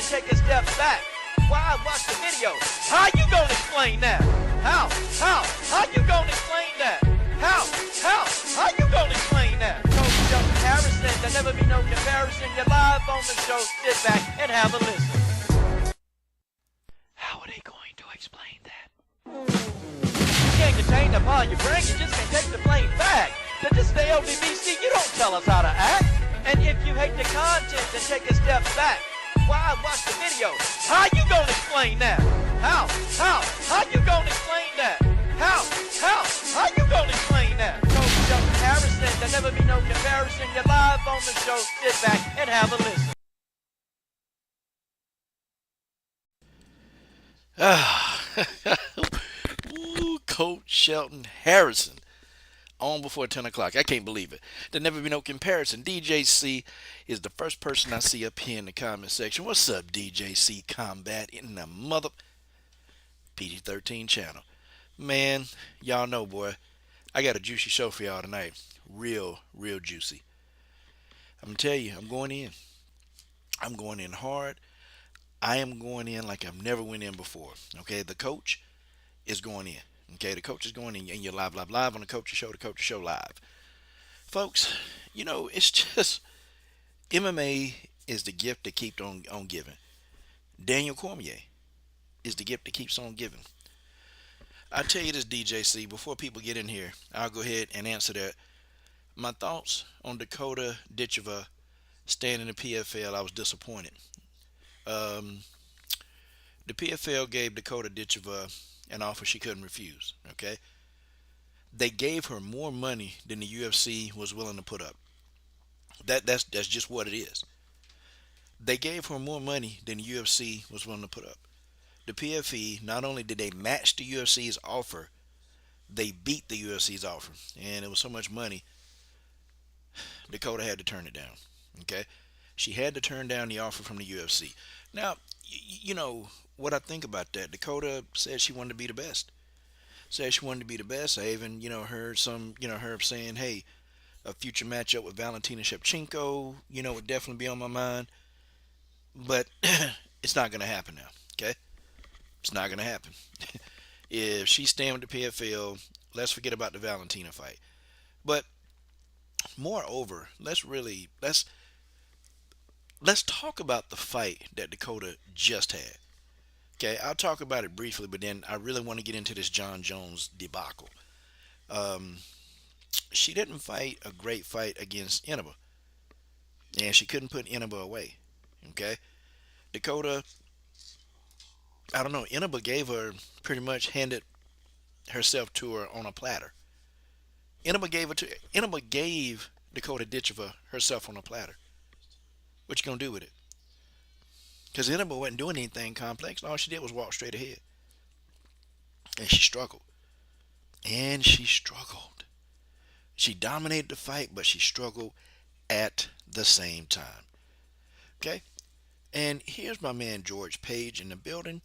and take a step back. Why watch the video? How you gonna explain that? How you gonna explain that? How you gonna explain that? Coach Shelton Harrison, there'll never be no comparison. You're live on the show. Sit back and have a listen. How are they going to explain that? You can't contain the part of your brain. You just can't take the plain fact that this is the LDBC. You don't tell us how to act. And if you hate the content, then take a step back. Why watch the video? How you gonna explain that? How you gonna explain that? How you gonna explain that? Coach Shelton Harrison, there'll never be no comparison. You're live on the show. Sit back and have a listen. Ooh, Coach Shelton Harrison on before 10 o'clock. I can't believe it. There'll never be no comparison. DJC is the first person I see up here in the comment section. What's up, DJC Combat in the mother PG-13 channel? Man, y'all know, boy, I got a juicy show for y'all tonight. Real juicy. I'm going to tell you, I'm going in. I'm going in hard. I am going in like I've never went in before. Okay, the coach is going in. Okay, the coach is going in, and you're live on the Coach's Show live. Folks, you know, it's just MMA is the gift that keeps on giving. Daniel Cormier is the gift that keeps on giving. I tell you this, DJC, before people get in here, I'll go ahead and answer that. My thoughts on Dakota, Ditcheva staying in the PFL, I was disappointed. The PFL gave Dakota Ditcheva an offer she couldn't refuse. Okay, they gave her more money than the UFC was willing to put up. That's just what it is. They gave her more money than the UFC was willing to put up. The PFE, not only did they match the UFC's offer, they beat the UFC's offer, and it was so much money Dakota had to turn it down. Okay, she had to turn down the offer from the UFC. Now, you know what I think about that. Dakota said she wanted to be the best. Said she wanted to be the best. I even, heard her saying, hey, a future matchup with Valentina Shevchenko, would definitely be on my mind. But it's not going to happen now, okay? It's not going to happen. If she's staying with the PFL, let's forget about the Valentina fight. But moreover, let's talk about the fight that Dakota just had. Okay, I'll talk about it briefly, but then I really want to get into this Jon Jones debacle. She didn't fight a great fight against Inaba, and she couldn't put Inaba away. Okay, Dakota, I don't know, Inaba pretty much handed herself to her on a platter. Inaba gave Dakota Ditcheva herself on a platter. What you gonna do with it? Because Inaba wasn't doing anything complex. All she did was walk straight ahead. And she struggled. She dominated the fight, but she struggled at the same time. Okay? And here's my man George Paige in the building.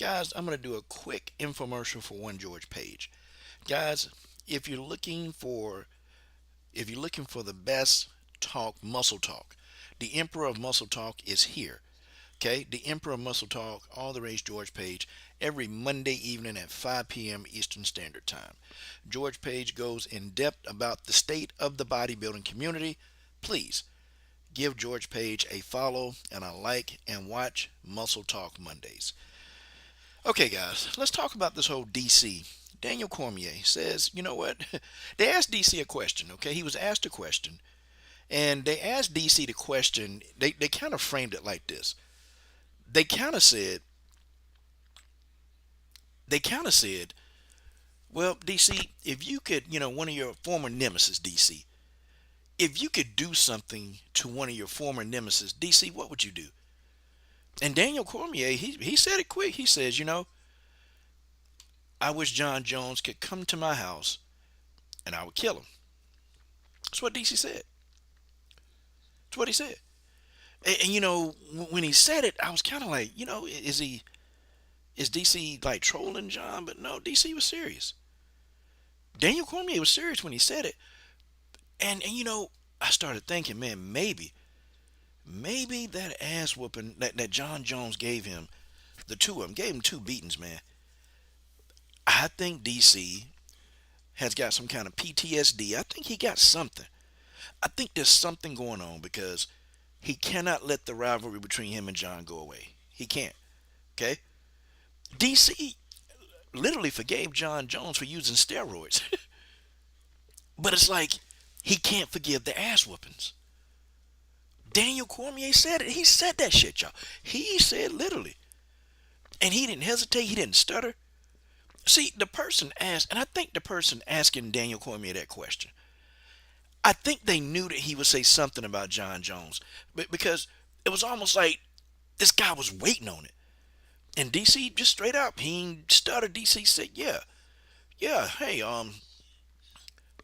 Guys, I'm going to do a quick infomercial for one George Paige. Guys, if you're looking for the best muscle talk, the Emperor of Muscle Talk is here. Okay, the Emperor of Muscle Talk, all the rage George Paige, every Monday evening at 5 p.m. Eastern Standard Time. George Paige goes in depth about the state of the bodybuilding community. Please give George Paige a follow and a like and watch Muscle Talk Mondays. Okay, guys, let's talk about this whole DC. Daniel Cormier says, you know what? They asked DC a question, okay? He was asked a question, and they asked DC the question. They kind of framed it like this. They kind of said, well, DC, if you could, one of your former nemesis, DC, if you could do something to one of your former nemesis, DC, what would you do? And Daniel Cormier, he said it quick. He says, I wish Jon Jones could come to my house and I would kill him. That's what DC said. That's what he said. And when he said it, I was kind of like, is DC like trolling Jon? But no, DC was serious. Daniel Cormier was serious when he said it. And I started thinking, man, maybe maybe that ass whooping that Jon Jones gave him, the two of them, gave him two beatings, man. I think DC has got some kind of PTSD. I think he got something. I think there's something going on because he cannot let the rivalry between him and Jon go away. He can't. Okay? DC literally forgave Jon Jones for using steroids. But it's like he can't forgive the ass whoopings. Daniel Cormier said it. He said that shit, y'all. He said literally. And he didn't hesitate. He didn't stutter. See, the person asked, and I think the person asking Daniel Cormier that question, I think they knew that he would say something about Jon Jones. But because it was almost like this guy was waiting on it. And DC just straight up, he stuttered. DC said, yeah, hey,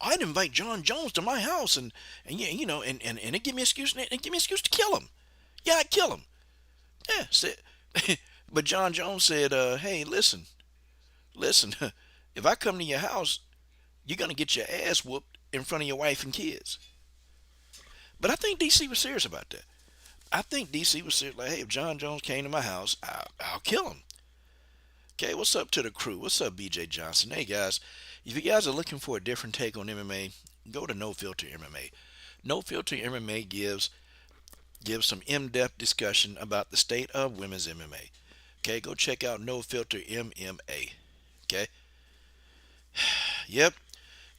I'd invite Jon Jones to my house and yeah, and it give me an excuse to kill him. Yeah, I'd kill him. Yeah, said, but Jon Jones said, hey, listen, if I come to your house, you're gonna get your ass whooped in front of your wife and kids. But I think DC was serious about that. I think DC was serious, like, hey, if Jon Jones came to my house, I'll kill him. Okay, what's up to the crew? What's up, BJ Johnson? Hey, guys, if you guys are looking for a different take on MMA, go to No Filter MMA. No Filter MMA gives some in-depth discussion about the state of women's MMA. Okay, go check out No Filter MMA. Okay. Yep,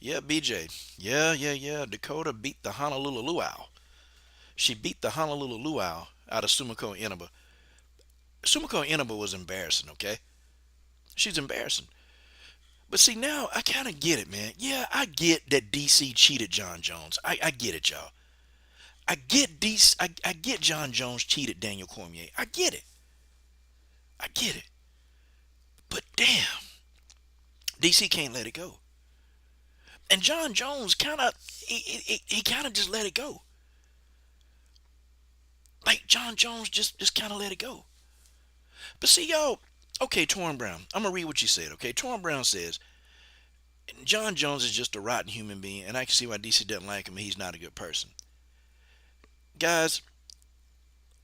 BJ. Yeah. Dakota beat the Honolulu Luau. She beat the Honolulu Luau out of Sumiko Inaba. Sumiko Inaba was embarrassing, okay? She's embarrassing. But see, now I kind of get it, man. Yeah, I get that DC cheated Jon Jones. I get it, y'all. I get Jon Jones cheated Daniel Cormier. I get it. But damn, DC can't let it go. And Jon Jones he kind of just let it go. Like Jon Jones just kind of let it go. But see, y'all, okay, Torrin Brown, I'm going to read what you said, okay? Torrin Brown says, Jon Jones is just a rotten human being, and I can see why DC doesn't like him, and he's not a good person. Guys,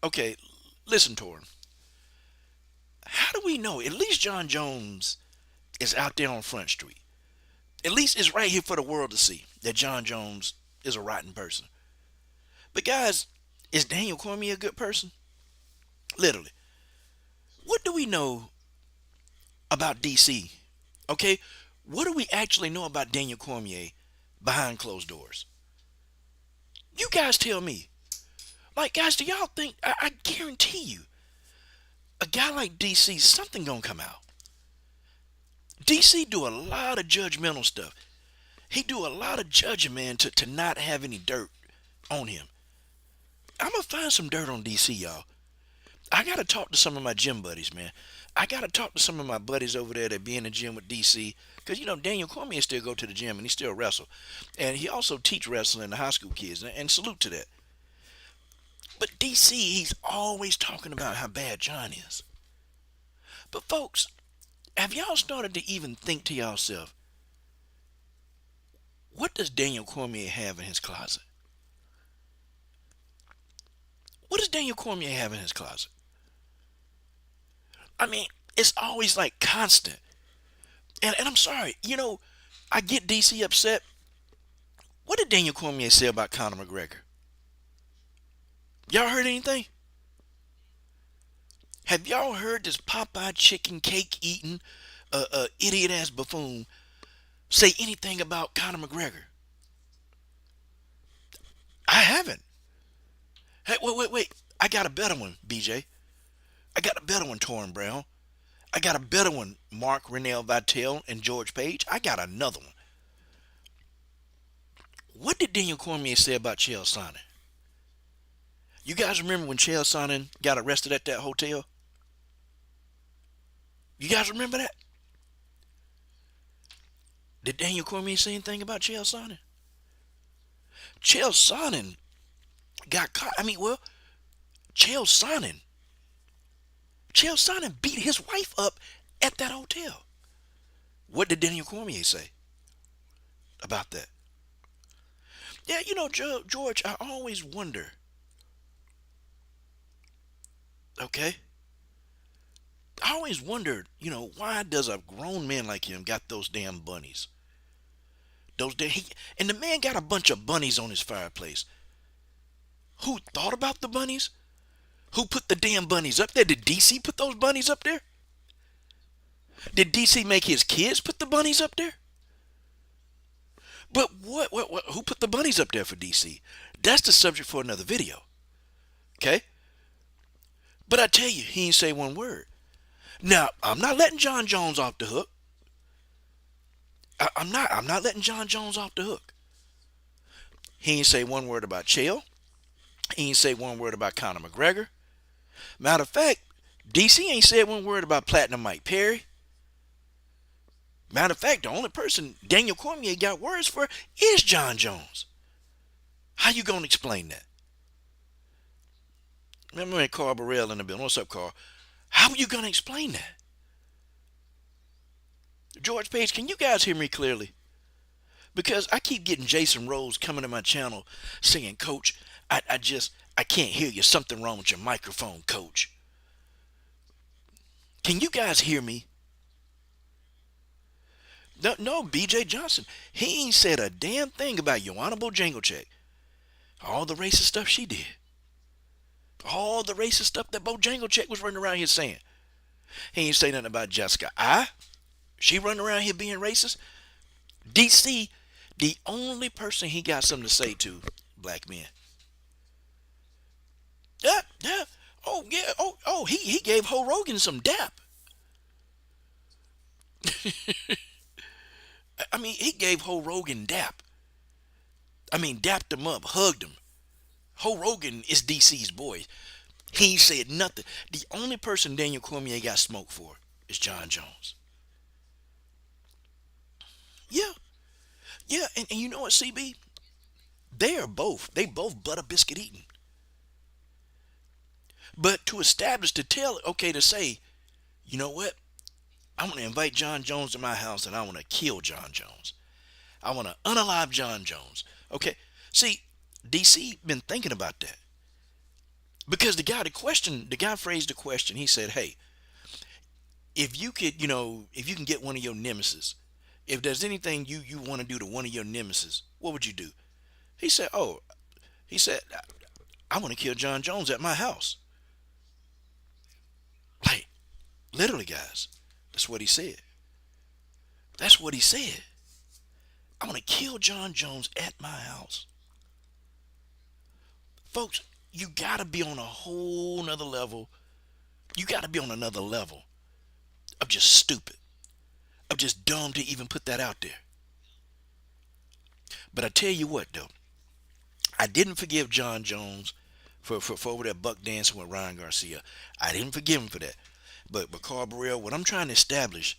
okay, listen, Torrin. How do we know? At least Jon Jones is out there on Front Street. At least it's right here for the world to see that Jon Jones is a rotten person. But guys, is Daniel Cormier a good person? Literally. What do we know about DC? Okay? What do we actually know about Daniel Cormier behind closed doors? You guys tell me. Like, guys, do y'all think, I guarantee you, a guy like DC, something gonna come out. DC do a lot of judgmental stuff. He do a lot of judging, man, to not have any dirt on him. I'm gonna find some dirt on DC, y'all. I gotta talk to some of my gym buddies, man. I gotta talk to some of my buddies over there that be in the gym with DC. Because, Daniel Cormier still go to the gym and he still wrestle. And he also teach wrestling to high school kids. And salute to that. But DC, he's always talking about how bad Jon is. But folks, have y'all started to even think to yourself, what does Daniel Cormier have in his closet? What does Daniel Cormier have in his closet? I mean, it's always like constant. And I'm sorry, I get DC upset. What did Daniel Cormier say about Conor McGregor? Y'all heard anything? Have y'all heard this Popeye chicken cake eating idiot ass buffoon say anything about Conor McGregor? I haven't. Hey, wait. I got a better one, BJ. I got a better one, Torrin Brown. I got a better one, Mark Renell Vitale and George Paige. I got another one. What did Daniel Cormier say about Chael Sonnen? You guys remember when Chael Sonnen got arrested at that hotel? You guys remember that? Did Daniel Cormier say anything about Chael Sonnen? Chael Sonnen got caught. Chael Sonnen beat his wife up at that hotel. What did Daniel Cormier say about that? Yeah, George, I always wonder Okay? I always wondered, why does a grown man like him got those damn bunnies? And the man got a bunch of bunnies on his fireplace. Who thought about the bunnies? Who put the damn bunnies up there? Did DC put those bunnies up there? Did DC make his kids put the bunnies up there? But what who put the bunnies up there for DC? That's the subject for another video. Okay? But I tell you, he ain't say one word. Now, I'm not letting Jon Jones off the hook. I'm not letting Jon Jones off the hook. He ain't say one word about Chael. He ain't say one word about Conor McGregor. Matter of fact, DC ain't said one word about Platinum Mike Perry. Matter of fact, the only person Daniel Cormier got words for is Jon Jones. How you gonna explain that? Remember Carl Burrell in the building. What's up, Carl? How are you gonna explain that? George Paige, can you guys hear me clearly? Because I keep getting Jason Rose coming to my channel saying, Coach, I can't hear you. Something wrong with your microphone, Coach. Can you guys hear me? No, BJ Johnson. He ain't said a damn thing about Joanna Bojanglecheck. All the racist stuff she did. All the racist stuff that Bojanglecheck was running around here saying. He ain't say nothing about Jessica I. She running around here being racist. DC, the only person he got something to say to, black men. Yeah. Oh, yeah. Oh, he gave Ho Rogan some dap. I mean, he gave Ho Rogan dap. I mean, dapped him up, hugged him. Ho Rogan is DC's boy. He said nothing. The only person Daniel Cormier got smoked for is Jon Jones. Yeah, and you know what, CB? They both butter biscuit eating. But to establish, to say, you know what? I'm going to invite Jon Jones to my house and I want to kill Jon Jones. I want to unalive Jon Jones. Okay, see, DC been thinking about that. Because the guy phrased the question. He said, hey, if you can get one of your nemesis, if there's anything you want to do to one of your nemesis, what would you do? He said, I want to kill Jon Jones at my house. Like, literally, guys, that's what he said. That's what he said. I want to kill Jon Jones at my house. Folks, you got to be on a whole nother level. You got to be on another level of just stupid, of just dumb to even put that out there. But I tell you what, though, I didn't forgive Jon Jones for over that buck dancing with Ryan Garcia. I didn't forgive him for that. But Carl Burrell, what I'm trying to establish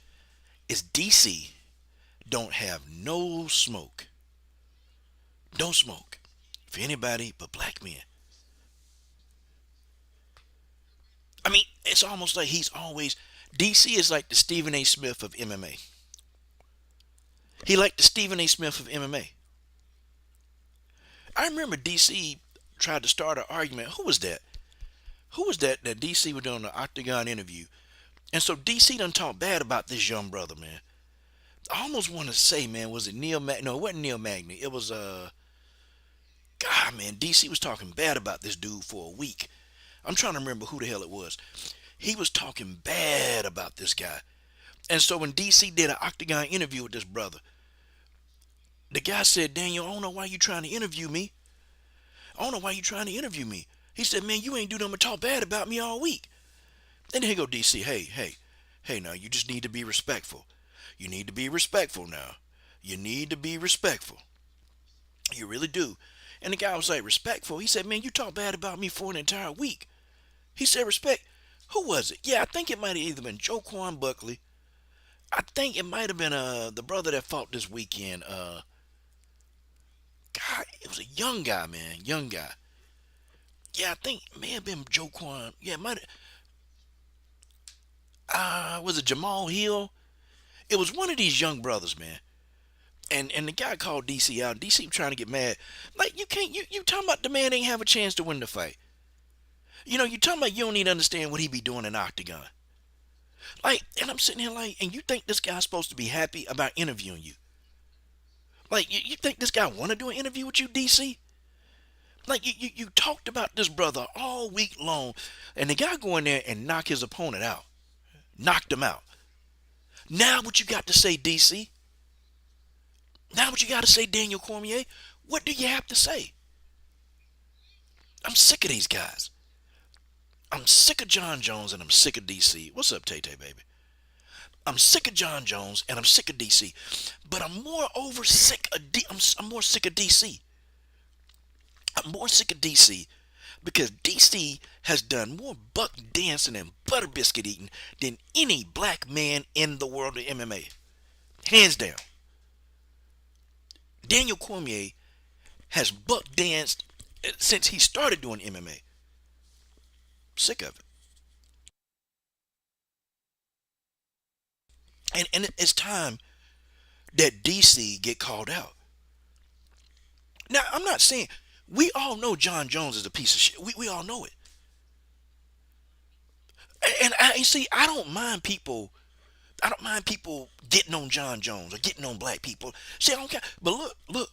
is DC don't have no smoke. No smoke for anybody but black men. I mean, it's almost like DC is like the Stephen A. Smith of MMA. He like the Stephen A. Smith of MMA. I remember DC tried to start an argument. Who was that? That DC was doing the Octagon interview? And so DC done talk bad about this young brother, man. I almost want to say, man, was it Neil Magny? No, it wasn't Neil Magny. It was, God, man, DC was talking bad about this dude for a week. I'm trying to remember who the hell it was. He was talking bad about this guy. And so when DC did an Octagon interview with this brother, the guy said, Daniel, I don't know why you trying to interview me. He said, man, you ain't do nothing but talk bad about me all week. And then he go, DC, hey, now, you just need to be respectful. You need to be respectful now. You need to be respectful. You really do. And the guy was like, respectful? He said, man, you talk bad about me for an entire week. He said, respect. Who was it? Yeah, I think it might have either been Joaquin Buckley. I think it might have been the brother that fought this weekend. God, it was a young guy, man. Young guy. Yeah, I think it may have been Joaquin. Yeah, it might have. Was it Jamal Hill? It was one of these young brothers, man. And the guy called DC out. DC trying to get mad. Like, you talking about the man ain't have a chance to win the fight. You talking about you don't need to understand what he be doing in Octagon. Like, and I'm sitting here like, and you think this guy's supposed to be happy about interviewing you? Like, you think this guy want to do an interview with you, DC? Like, you talked about this brother all week long, and the guy go in there and knock his opponent out. Knocked him out. Now what you got to say, DC? Now what you got to say, Daniel Cormier? What do you have to say? I'm sick of these guys. I'm sick of Jon Jones and I'm sick of DC. What's up, Tay Tay, baby? I'm sick of Jon Jones and I'm sick of DC. But I'm more sick of I'm more sick of DC. I'm more sick of DC because DC has done more buck dancing and butter biscuit eating than any black man in the world of MMA. Hands down. Daniel Cormier has buck danced since he started doing MMA. Sick of it. And it's time that DC get called out. Now, I'm not saying, we all know Jon Jones is a piece of shit. We all know it. And see, I don't mind people getting on Jon Jones or getting on black people. See, I don't care. But look,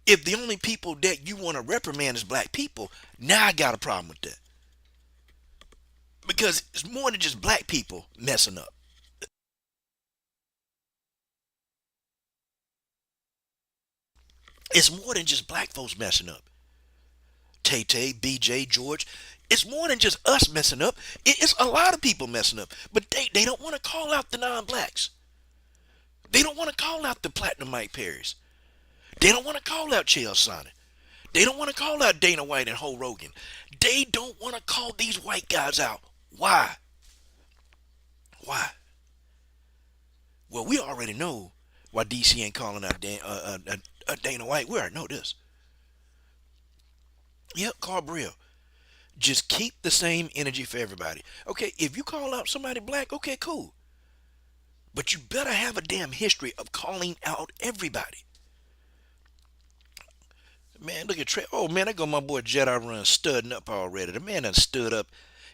if the only people that you want to reprimand is black people, now I got a problem with that. Because it's more than just black people messing up. It's more than just black folks messing up. Tay Tay, BJ, George. It's more than just us messing up. It's a lot of people messing up. But they don't want to call out the non-blacks. They don't want to call out the Platinum Mike Perrys. They don't want to call out Chael Sonnen. They don't want to call out Dana White and Ho Rogan. They don't want to call these white guys out. Why? Why? Well, we already know why DC ain't calling out Dana White. We already know this. Yep, Carl Brill. Just keep the same energy for everybody. Okay, if you call out somebody black, okay, cool. But you better have a damn history of calling out everybody. Man, look at Trey. Oh, man, I got my boy Jedi Run studding up already. The man done stood up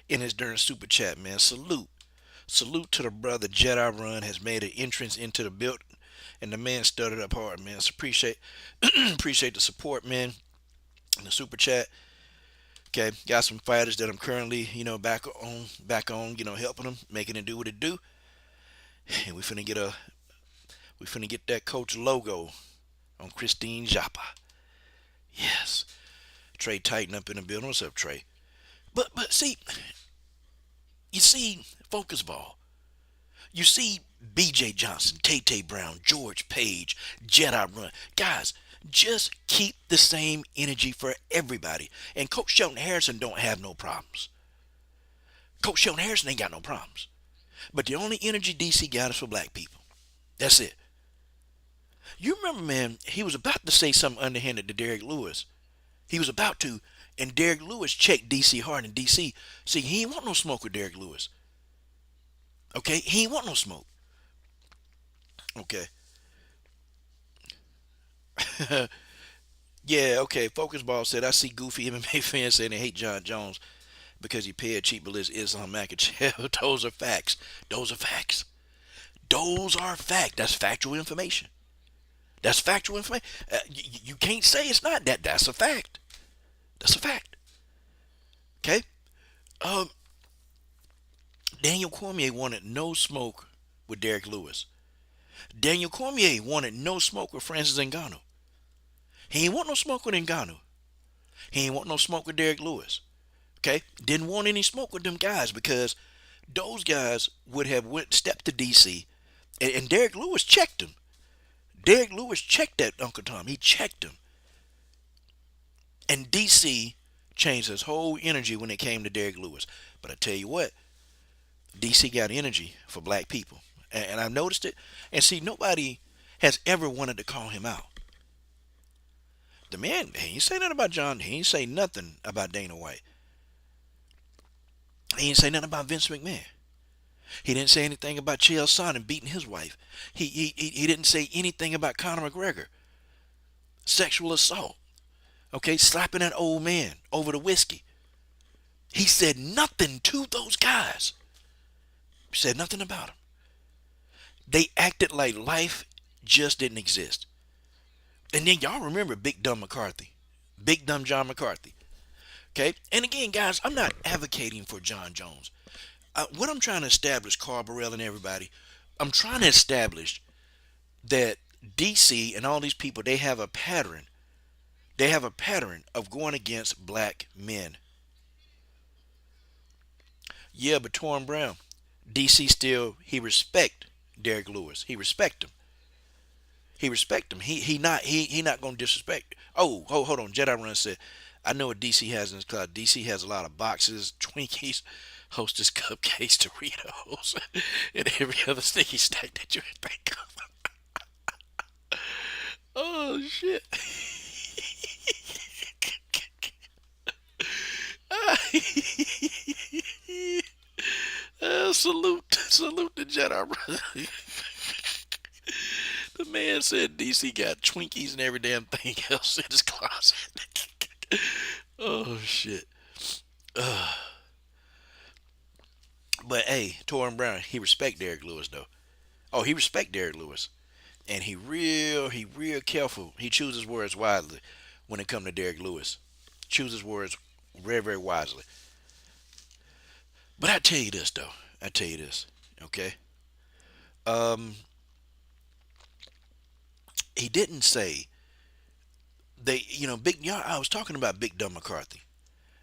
in his darn super chat, man. Salute. Salute to the brother. Jedi Run has made an entrance into the building. And the man studded up hard, man. So appreciate the support, man. In the super chat. Okay, got some fighters that I'm currently, back on, helping them, making it do what it do. And we finna get that coach logo on Christine Joppa. Yes. Trey Tighten up in the building. What's up, Trey? But see, you see Focus Ball. You see BJ Johnson, Tay Brown, George Paige, Jedi Run. Guys, just keep the same energy for everybody. And Coach Shelton Harrison don't have no problems. Coach Shelton Harrison ain't got no problems. But the only energy DC got is for black people. That's it. You remember, man, he was about to say something underhanded to Derek Lewis. He was about to, and Derek Lewis checked DC hard, and DC, see, he ain't want no smoke with Derek Lewis. Okay? He ain't want no smoke. Okay. Yeah, okay. Focus Ball said, I see goofy MMA fans saying they hate Jon Jones because he paid cheap Belizz Islam Makhachev. Those are facts. Those are facts. Those are fact. That's factual information. That's factual information. You can't say it's not that. That's a fact. That's a fact. Okay? Daniel Cormier wanted no smoke with Derek Lewis. Daniel Cormier wanted no smoke with Francis Ngannou. He ain't want no smoke with Ngannou. He ain't want no smoke with Derek Lewis. Okay? Didn't want any smoke with them guys because those guys would have stepped to DC and Derek Lewis checked him. Derek Lewis checked that Uncle Tom. He checked him. And DC changed his whole energy when it came to Derek Lewis. But I tell you what, DC got energy for black people. And I've noticed it. And see, nobody has ever wanted to call him out. The man, he ain't say nothing about John. He ain't say nothing about Dana White. He ain't say nothing about Vince McMahon. He didn't say anything about Chael Sonnen beating his wife. He didn't say anything about Conor McGregor. Sexual assault. Okay, slapping that old man over the whiskey. He said nothing to those guys. He said nothing about them. They acted like life just didn't exist. And then y'all remember Big Dumb McCarthy. Big Dumb John McCarthy. Okay? And again, guys, I'm not advocating for Jon Jones. What I'm trying to establish, Carl Burrell and everybody, I'm trying to establish that DC and all these people, they have a pattern. They have a pattern of going against black men. Yeah, but Torrin Brown, DC still, he respect Derek Lewis. He respect him. He respect him. He not gonna disrespect. Oh, hold on. Jedi Run said, I know what DC has in his closet. DC has a lot of boxes, Twinkies, Hostess cupcakes, Doritos, and every other sticky snack that you can think of. Oh shit. Salute the Jedi brother. The man said DC got Twinkies and every damn thing else in his closet. Oh shit. But hey, Torrin Brown, he respect Derek Lewis though. Oh, he respect Derek Lewis, and he real careful. He chooses words wisely when it come to Derek Lewis. Chooses words very wisely. But I tell you this though. I tell you this. Okay. Um, he didn't say they. Big. I was talking about Big Dumb McCarthy.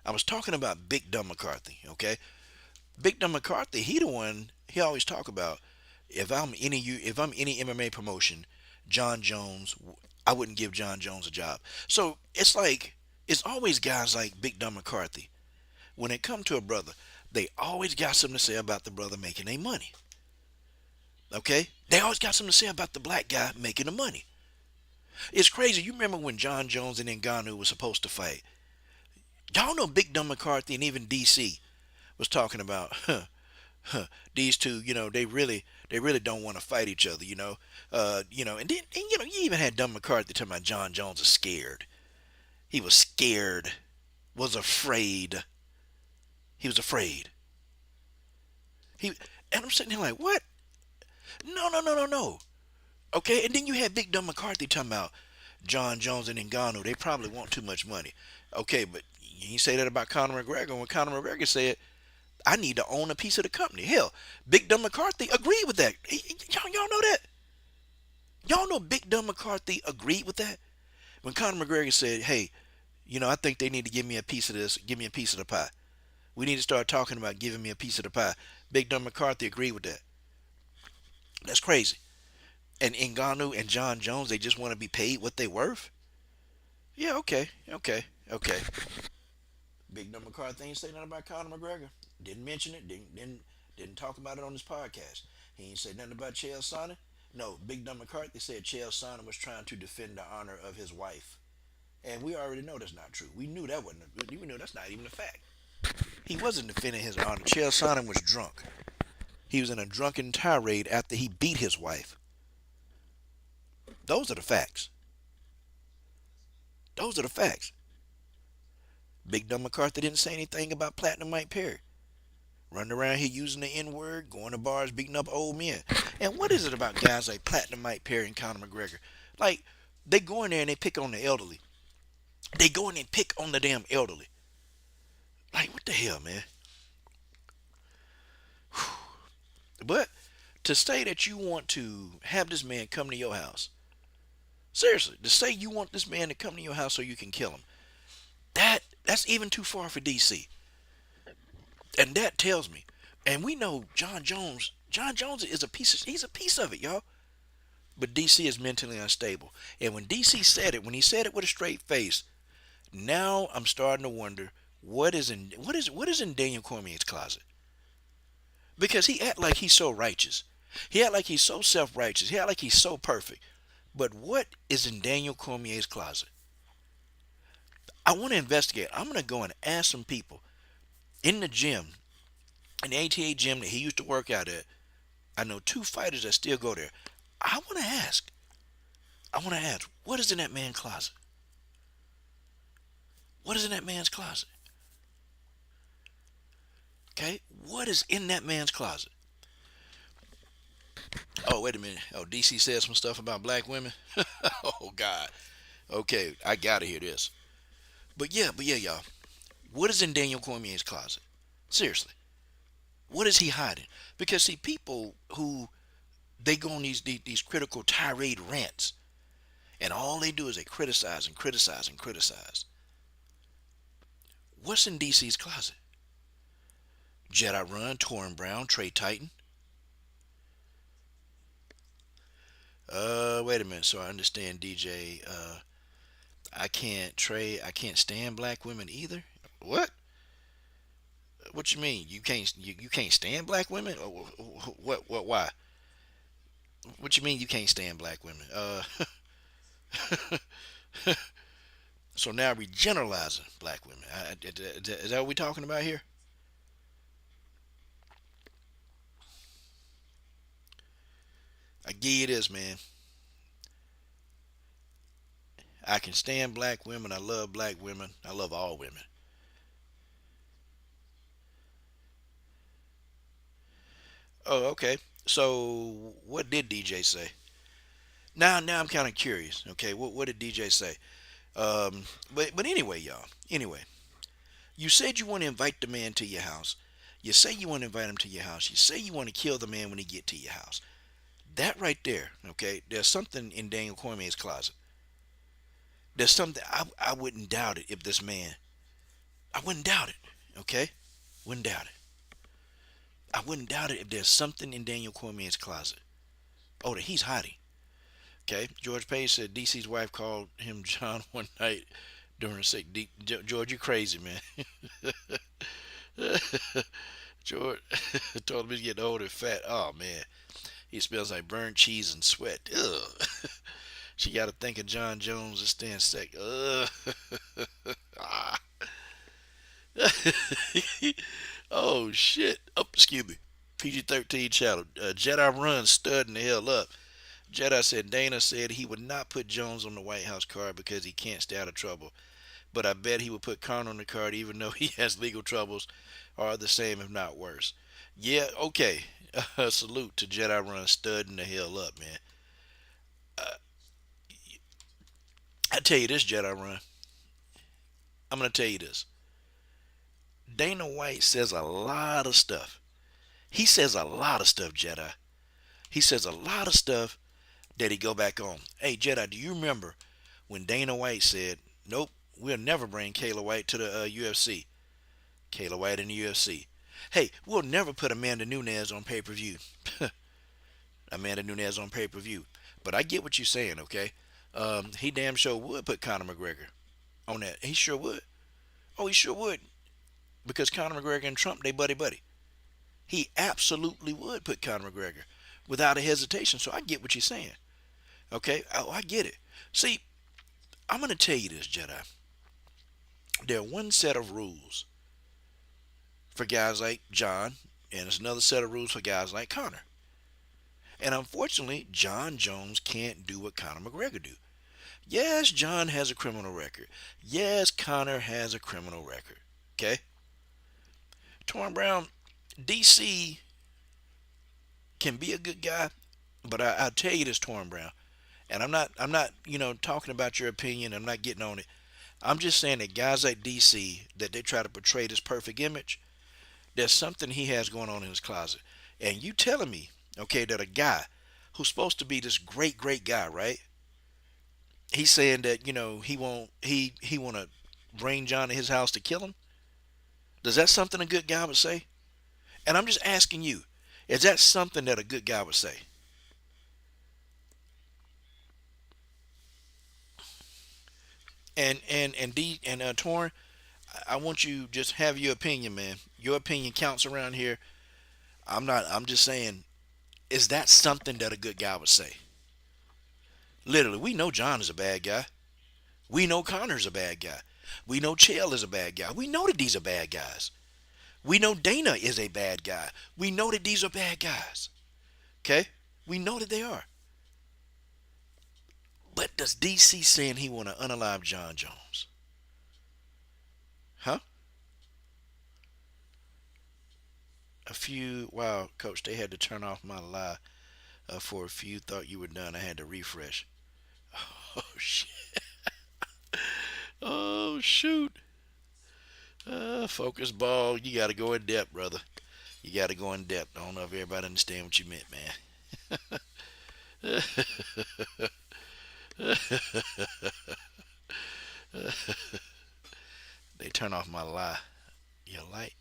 I was talking about Big Dumb McCarthy. Okay. Big Dumb McCarthy. He the one. He always talk about if I'm any MMA promotion, Jon Jones. I wouldn't give Jon Jones a job. So it's like it's always guys like Big Dumb McCarthy. When it come to a brother, they always got something to say about the brother making their money. Okay? They always got something to say about the black guy making the money. It's crazy. You remember when Jon Jones and Ngannou was supposed to fight? Y'all know Big Dumb McCarthy and even DC was talking about, these two, they really don't want to fight each other, and you even had Dumb McCarthy talking about Jon Jones is scared. He was scared, was afraid. He was afraid. And I'm sitting here like, what? No. Okay, and then you had Big Dumb McCarthy talking about Jon Jones and Ngannou. They probably want too much money. Okay, but you say that about Conor McGregor when Conor McGregor said, I need to own a piece of the company. Hell, Big Dumb McCarthy agreed with that. Y'all know that? Y'all know Big Dumb McCarthy agreed with that? When Conor McGregor said, hey, I think they need to give me a piece of this, give me a piece of the pie. We need to start talking about giving me a piece of the pie. Big Dumb McCarthy agreed with that. That's crazy. And Ngannou and Jon Jones, they just want to be paid what they worth? Yeah, okay. Big Dumb McCarthy ain't say nothing about Conor McGregor. Didn't mention it. Didn't talk about it on his podcast. He ain't said nothing about Chael Sonnen. No, Big Dumb McCarthy said Chael Sonnen was trying to defend the honor of his wife, and we already know that's not true. We knew that wasn't. We knew that's not even a fact. He wasn't defending his honor. Chael Sonnen was drunk. He was in a drunken tirade after he beat his wife. Those are the facts. Those are the facts. Big Dumb McCarthy didn't say anything about Platinum Mike Perry. Running around here using the N-word, going to bars, beating up old men. And what is it about guys like Platinum Mike Perry and Conor McGregor? Like, they go in there and they pick on the elderly. They go in and pick on the damn elderly. Like, what the hell, man? But to say that you want to have this man come to your house, seriously, to say you want this man to come to your house so you can kill him, that's even too far for DC. And that tells me, and we know Jon Jones is he's a piece of it, y'all. But DC is mentally unstable. And when DC said it, when he said it with a straight face, now I'm starting to wonder what is in Daniel Cormier's closet. Because he act like he's so righteous. He act like he's so self-righteous. He act like he's so perfect. But what is in Daniel Cormier's closet? I want to investigate. I'm going to go and ask some people in the gym, in the ATA gym that he used to work out at. I know 2 fighters that still go there. I want to ask, what is in that man's closet? What is in that man's closet? Okay, what is in that man's closet? Oh, wait a minute. Oh, DC said some stuff about black women. Oh God. Okay, I gotta hear this. But yeah, y'all. What is in Daniel Cormier's closet? Seriously, what is he hiding? Because see, people who they go on these critical tirade rants, and all they do is they criticize and criticize and criticize. What's in DC's closet? Jedi Run, Torrin Brown, Trey Titan. Wait a minute. So I understand, DJ. I can't stand black women either. What? What you mean? You can't stand black women? What? Why? What you mean you can't stand black women? So now we generalizing black women. Is that what we talking about here? I give you this, man. I can stand black women. I love black women. I love all women. Oh, okay. So what did DJ say? Now I'm kind of curious. Okay, what did DJ say? But anyway, y'all. Anyway, you said you want to invite the man to your house. You say you want to invite him to your house. You say you want to kill the man when he get to your house. That right there, okay. There's something in Daniel Cormier's closet. There's something I wouldn't doubt it if this man. I wouldn't doubt it. Okay, wouldn't doubt it. I wouldn't doubt it if there's something in Daniel Cormier's closet. Oh, that he's hiding. Okay. George Page said DC's wife called him John one night during a sick. George, you crazy, man. George told him he's getting old and fat. Oh man, he smells like burnt cheese and sweat. Ugh. She got to think of Jon Jones and stand sick. Ugh. Ah. Oh shit. Oh, excuse me. PG-13 channel. Jedi Run studding the hell up. Jedi said Dana said he would not put Jones on the White House card because he can't stay out of trouble. But I bet he would put Conor on the card even though he has legal troubles are the same if not worse. Yeah, okay. Salute to Jedi Run studding the hell up, man. Uh, I tell you this, Jedi Run. I'm gonna tell you this. Dana White says a lot of stuff. He says a lot of stuff, Jedi. He says a lot of stuff that he go back on. Hey, Jedi, do you remember when Dana White said, "Nope, we'll never bring Kayla White to the UFC"? Kayla White in the UFC. Hey, we'll never put Amanda Nunes on pay-per-view. Amanda Nunes on pay-per-view. But I get what you're saying, okay? He damn sure would put Conor McGregor on that. He sure would. Oh, he sure would. Because Conor McGregor and Trump, they buddy. He absolutely would put Conor McGregor without a hesitation. So I get what you're saying. Okay? I get it. See, I'm going to tell you this, Jedi. There are one set of rules for guys like John, and there's another set of rules for guys like Conor. And unfortunately, Jon Jones can't do what Conor McGregor do. Yes, John has a criminal record. Yes, Conor has a criminal record. Okay? Torrin Brown, DC can be a good guy, but I'll tell you this, Torrin Brown, and I'm not, talking about your opinion. I'm not getting on it. I'm just saying that guys like DC, that they try to portray this perfect image, there's something he has going on in his closet. And you telling me, okay, that a guy who's supposed to be this great guy, right? He's saying that he want to bring John to his house to kill him. Does that something a good guy would say? And I'm just asking you, is that something that a good guy would say? And Torn, I want you just have your opinion, man. Your opinion counts around here. I'm not. I'm just saying, is that something that a good guy would say? Literally, we know John is a bad guy. We know Connor's a bad guy. We know Chael is a bad guy. We know that these are bad guys. We know Dana is a bad guy. We know that these are bad guys. Okay? We know that they are. But does DC saying he want to unalive Jon Jones? Huh? A few, wow, coach, they had to turn off my lie for a few. Thought you were done. I had to refresh. Oh, shit. Oh, shoot. Focus ball. You got to go in depth, brother. You got to go in depth. I don't know if everybody understand what you meant, man. They turn off my lie. Your light.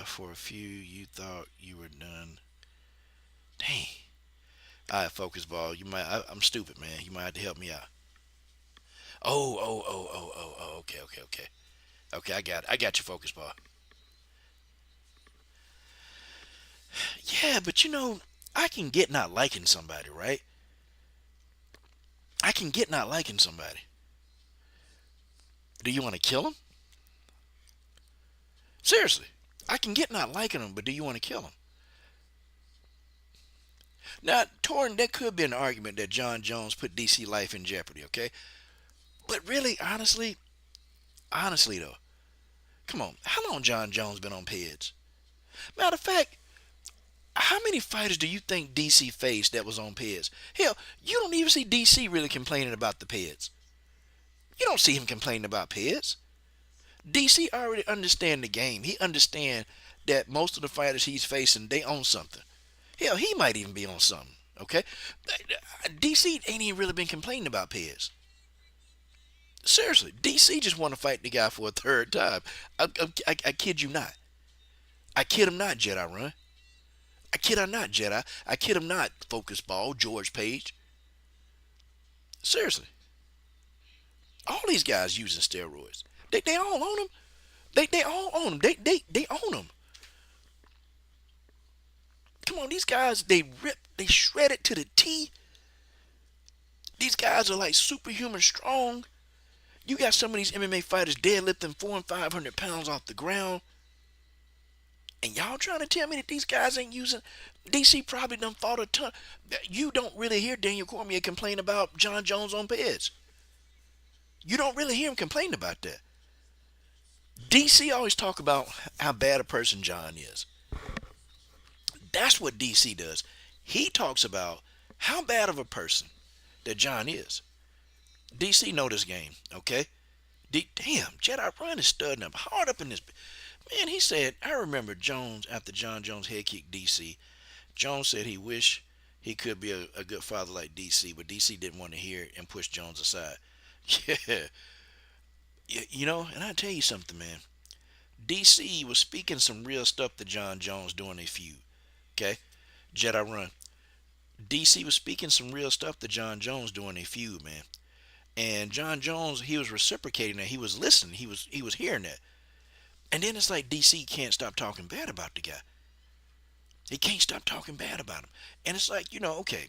For a few, you thought you were done. Dang. All right, focus ball. You might. I'm stupid, man. You might have to help me out. Oh. Okay. Okay, I got it. I got your focus ball. Yeah, but I can get not liking somebody, right? I can get not liking somebody. Do you want to kill him? Seriously, I can get not liking him, but do you want to kill him? Now, Torrin, there could be an argument that Jon Jones put DC life in jeopardy, okay? But really, honestly though, come on, how long Jon Jones been on Paige? Matter of fact, how many fighters do you think DC faced that was on Paige? Hell, you don't even see DC really complaining about the Paige. You don't see him complaining about Paige. DC already understand the game. He understand that most of the fighters he's facing, they own something. Hell, he might even be on something. Okay, DC ain't even really been complaining about Paige. Seriously, DC just want to fight the guy for a third time. I kid you not. I kid him not, Jedi Run. I kid him not, Jedi. I kid him not, Focus Ball, George Paige. Seriously. All these guys using steroids. They all own them. They all own them. They own them. Come on, these guys, they shred it to the T. These guys are like superhuman strong. You got some of these MMA fighters deadlifting 400 and 500 pounds off the ground. And y'all trying to tell me that these guys ain't using... DC probably done fought a ton. You don't really hear Daniel Cormier complain about Jon Jones on Paige. You don't really hear him complain about that. DC always talk about how bad a person Jon is. That's what DC does. He talks about how bad of a person that Jon is. DC know this game, okay? Damn, Jedi Run is studying up hard up in this. Man, he said, I remember Jones, after Jon Jones head kicked DC, Jones said he wished he could be a good father like DC, but DC didn't want to hear it and push Jones aside. Yeah. And I tell you something, man. DC was speaking some real stuff to Jon Jones during a feud. Okay? Jedi Run. DC was speaking some real stuff to Jon Jones during a feud, man. And Jon Jones, he was reciprocating that. He was listening. He was hearing that. And then it's like DC can't stop talking bad about the guy. He can't stop talking bad about him. And it's like, okay,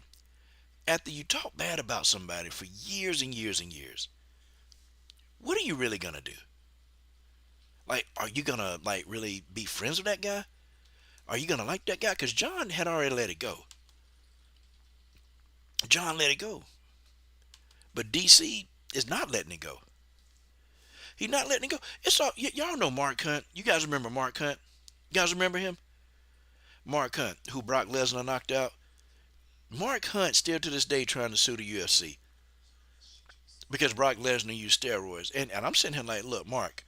after you talk bad about somebody for years and years and years, what are you really going to do? Like, are you going to, really be friends with that guy? Are you going to like that guy? Because Jon had already let it go. Jon let it go. But DC is not letting it go. He's not letting it go. It's all, y'all know Mark Hunt. You guys remember Mark Hunt? You guys remember him? Mark Hunt, who Brock Lesnar knocked out. Mark Hunt still to this day trying to sue the UFC. Because Brock Lesnar used steroids. And I'm sitting here like, look, Mark,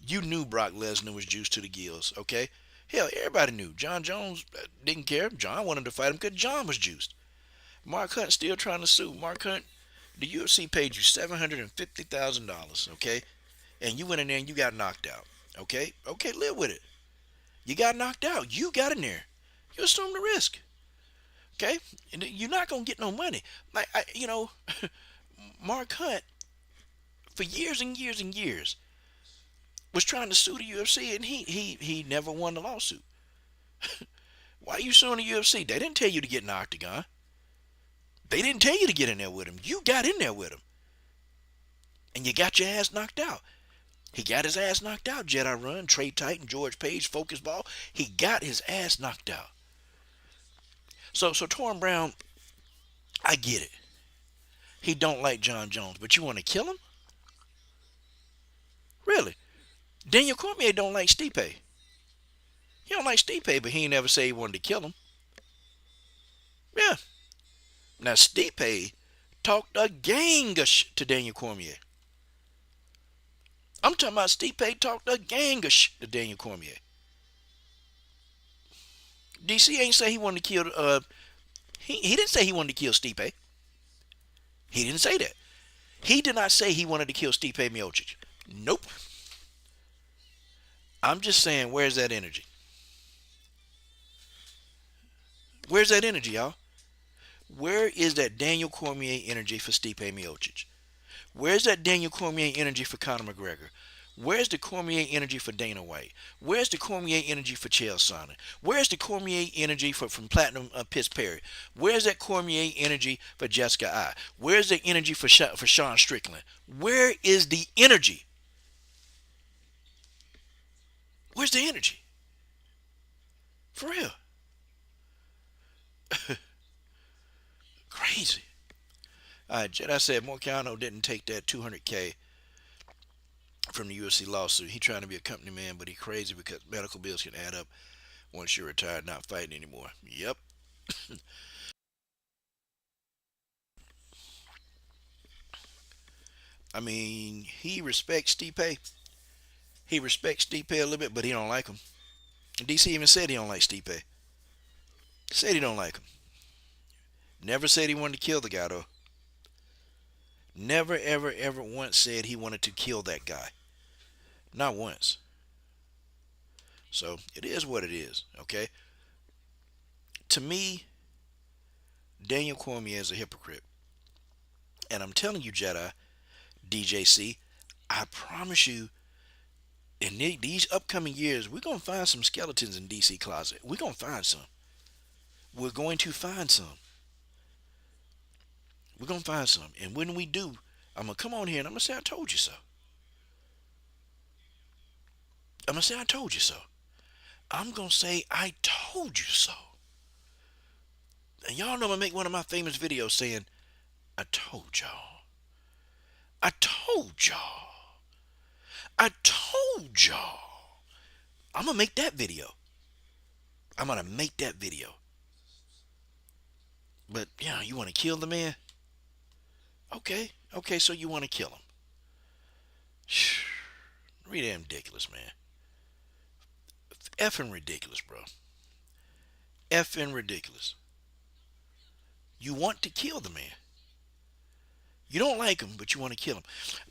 you knew Brock Lesnar was juiced to the gills, okay? Hell, everybody knew. Jon Jones didn't care. Jon wanted to fight him because Jon was juiced. Mark Hunt still trying to sue. Mark Hunt, the UFC paid you $750,000, okay? And you went in there and you got knocked out, okay? Okay, live with it. You got knocked out. You got in there. You assume the risk, okay? And you're not going to get no money. Like, Mark Hunt, for years and years and years, was trying to sue the UFC, and he never won the lawsuit. Why are you suing the UFC? They didn't tell you to get in the octagon. They didn't tell you to get in there with him. You got in there with him. And you got your ass knocked out. He got his ass knocked out. Jedi Run, Trey Titan, George Paige, Focus Ball. He got his ass knocked out. So Torrin Brown, I get it. He don't like Jon Jones, but you want to kill him? Really? Daniel Cormier don't like Stipe. He don't like Stipe, but he ain't never say he wanted to kill him. Yeah. Now Stipe talked a gang of to Daniel Cormier. I'm talking about Stipe talked a gang of to Daniel Cormier. DC ain't say he wanted to kill. He didn't say he wanted to kill Stipe. He didn't say that. He did not say he wanted to kill Stipe Miocic. Nope. I'm just saying, where's that energy? Where's that energy, y'all? Where is that Daniel Cormier energy for Stipe Miocic? Where's that Daniel Cormier energy for Conor McGregor? Where's the Cormier energy for Dana White? Where's the Cormier energy for Chael Sonnen? Where's the Cormier energy from Platinum Pitts Perry? Where's that Cormier energy for Jessica I? Where's the energy for Sean Strickland? Where is the energy? Where's the energy? For real. Crazy. All right, Jedi said Morcano didn't take that 200K from the UFC lawsuit. He trying to be a company man, but he crazy because medical bills can add up once you're retired, not fighting anymore. Yep. I mean, he respects Stipe. He respects Stipe a little bit, but he don't like him. DC even said he don't like Stipe. Said he don't like him. Never said he wanted to kill the guy though. Never, ever, ever once said he wanted to kill that guy. Not once. So it is what it is. Okay. To me, Daniel Cormier is a hypocrite, and I'm telling you, Jedi DJC, I promise you, in these upcoming years, we're gonna find some skeletons in DC closet. We're gonna find some. We're going to find some. We're gonna find some, and when we do, I'm gonna come on here and I'm gonna say I told you so. I'm gonna say I told you so. I'm gonna say I told you so. And y'all know I'm gonna make one of my famous videos saying, I told y'all. I told y'all. I told y'all. I'm gonna make that video. I'm gonna make that video. But yeah, you wanna kill the man? Okay. Okay, so you wanna kill him. Really damn ridiculous, man. Effing ridiculous, bro. Effing ridiculous. You want to kill the man. You don't like him, but you want to kill him.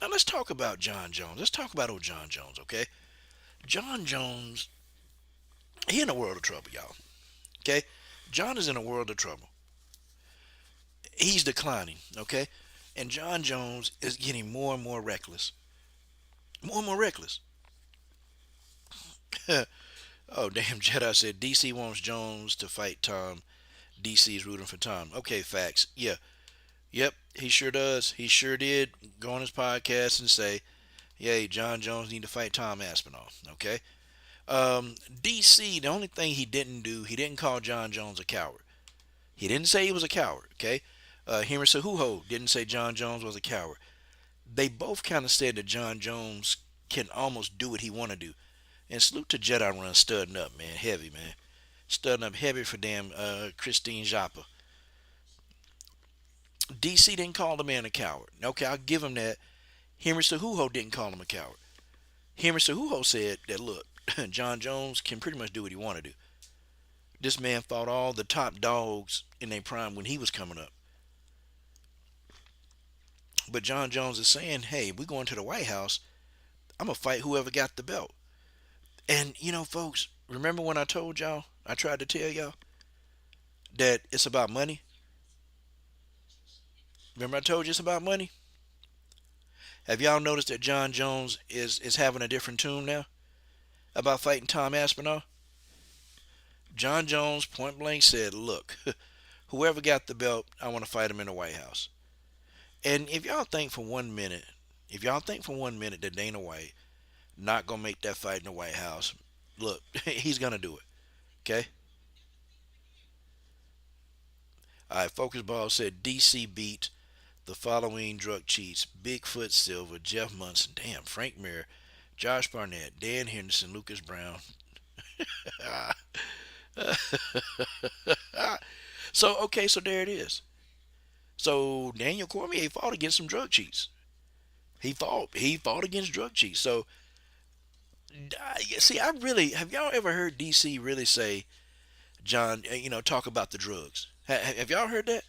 Now let's talk about Jon Jones. Let's talk about old Jon Jones, okay? Jon Jones, he in a world of trouble, y'all. Okay? Jon is in a world of trouble. He's declining, okay? And Jon Jones is getting more and more reckless. More and more reckless. Oh, damn, Jedi said DC wants Jones to fight Tom. DC is rooting for Tom. Okay, facts. Yeah. Yep, he sure does. He sure did go on his podcast and say, "Yay, Jon Jones need to fight Tom Aspinall." Okay. DC, the only thing he didn't do, he didn't call Jon Jones a coward. He didn't say he was a coward. Okay. Henry Cejudo didn't say Jon Jones was a coward. They both kind of said that Jon Jones can almost do what he want to do. And salute to Jedi Run studding up, man, heavy, man, studding up heavy for damn Christine Joppa. DC didn't call the man a coward. Okay, I'll give him that. Henry Cejudo didn't call him a coward. Henry Cejudo said that, look, Jon Jones can pretty much do what he want to do. This man fought all the top dogs in their prime when he was coming up. But Jon Jones is saying, hey, we're going to the White House. I'm going to fight whoever got the belt. And, you know, folks, remember when I told y'all, I tried to tell y'all that it's about money? Remember I told you it's about money? Have y'all noticed that Jon Jones is having a different tune now about fighting Tom Aspinall? Jon Jones point blank said, look, whoever got the belt, I want to fight him in the White House. And if y'all think for 1 minute, that Dana White not going to make that fight in the White House, look, he's going to do it. Okay? All right, Focus Ball said DC beat the following drug cheats: Bigfoot, Silva, Jeff Munson, damn, Frank Mir, Josh Barnett, Dan Henderson, Lucas Brown. So okay, so there it is. So Daniel Cormier fought against some drug cheats. He fought against drug cheats. So see, I really have y'all ever heard DC really say John, talk about the drugs? Have y'all heard that?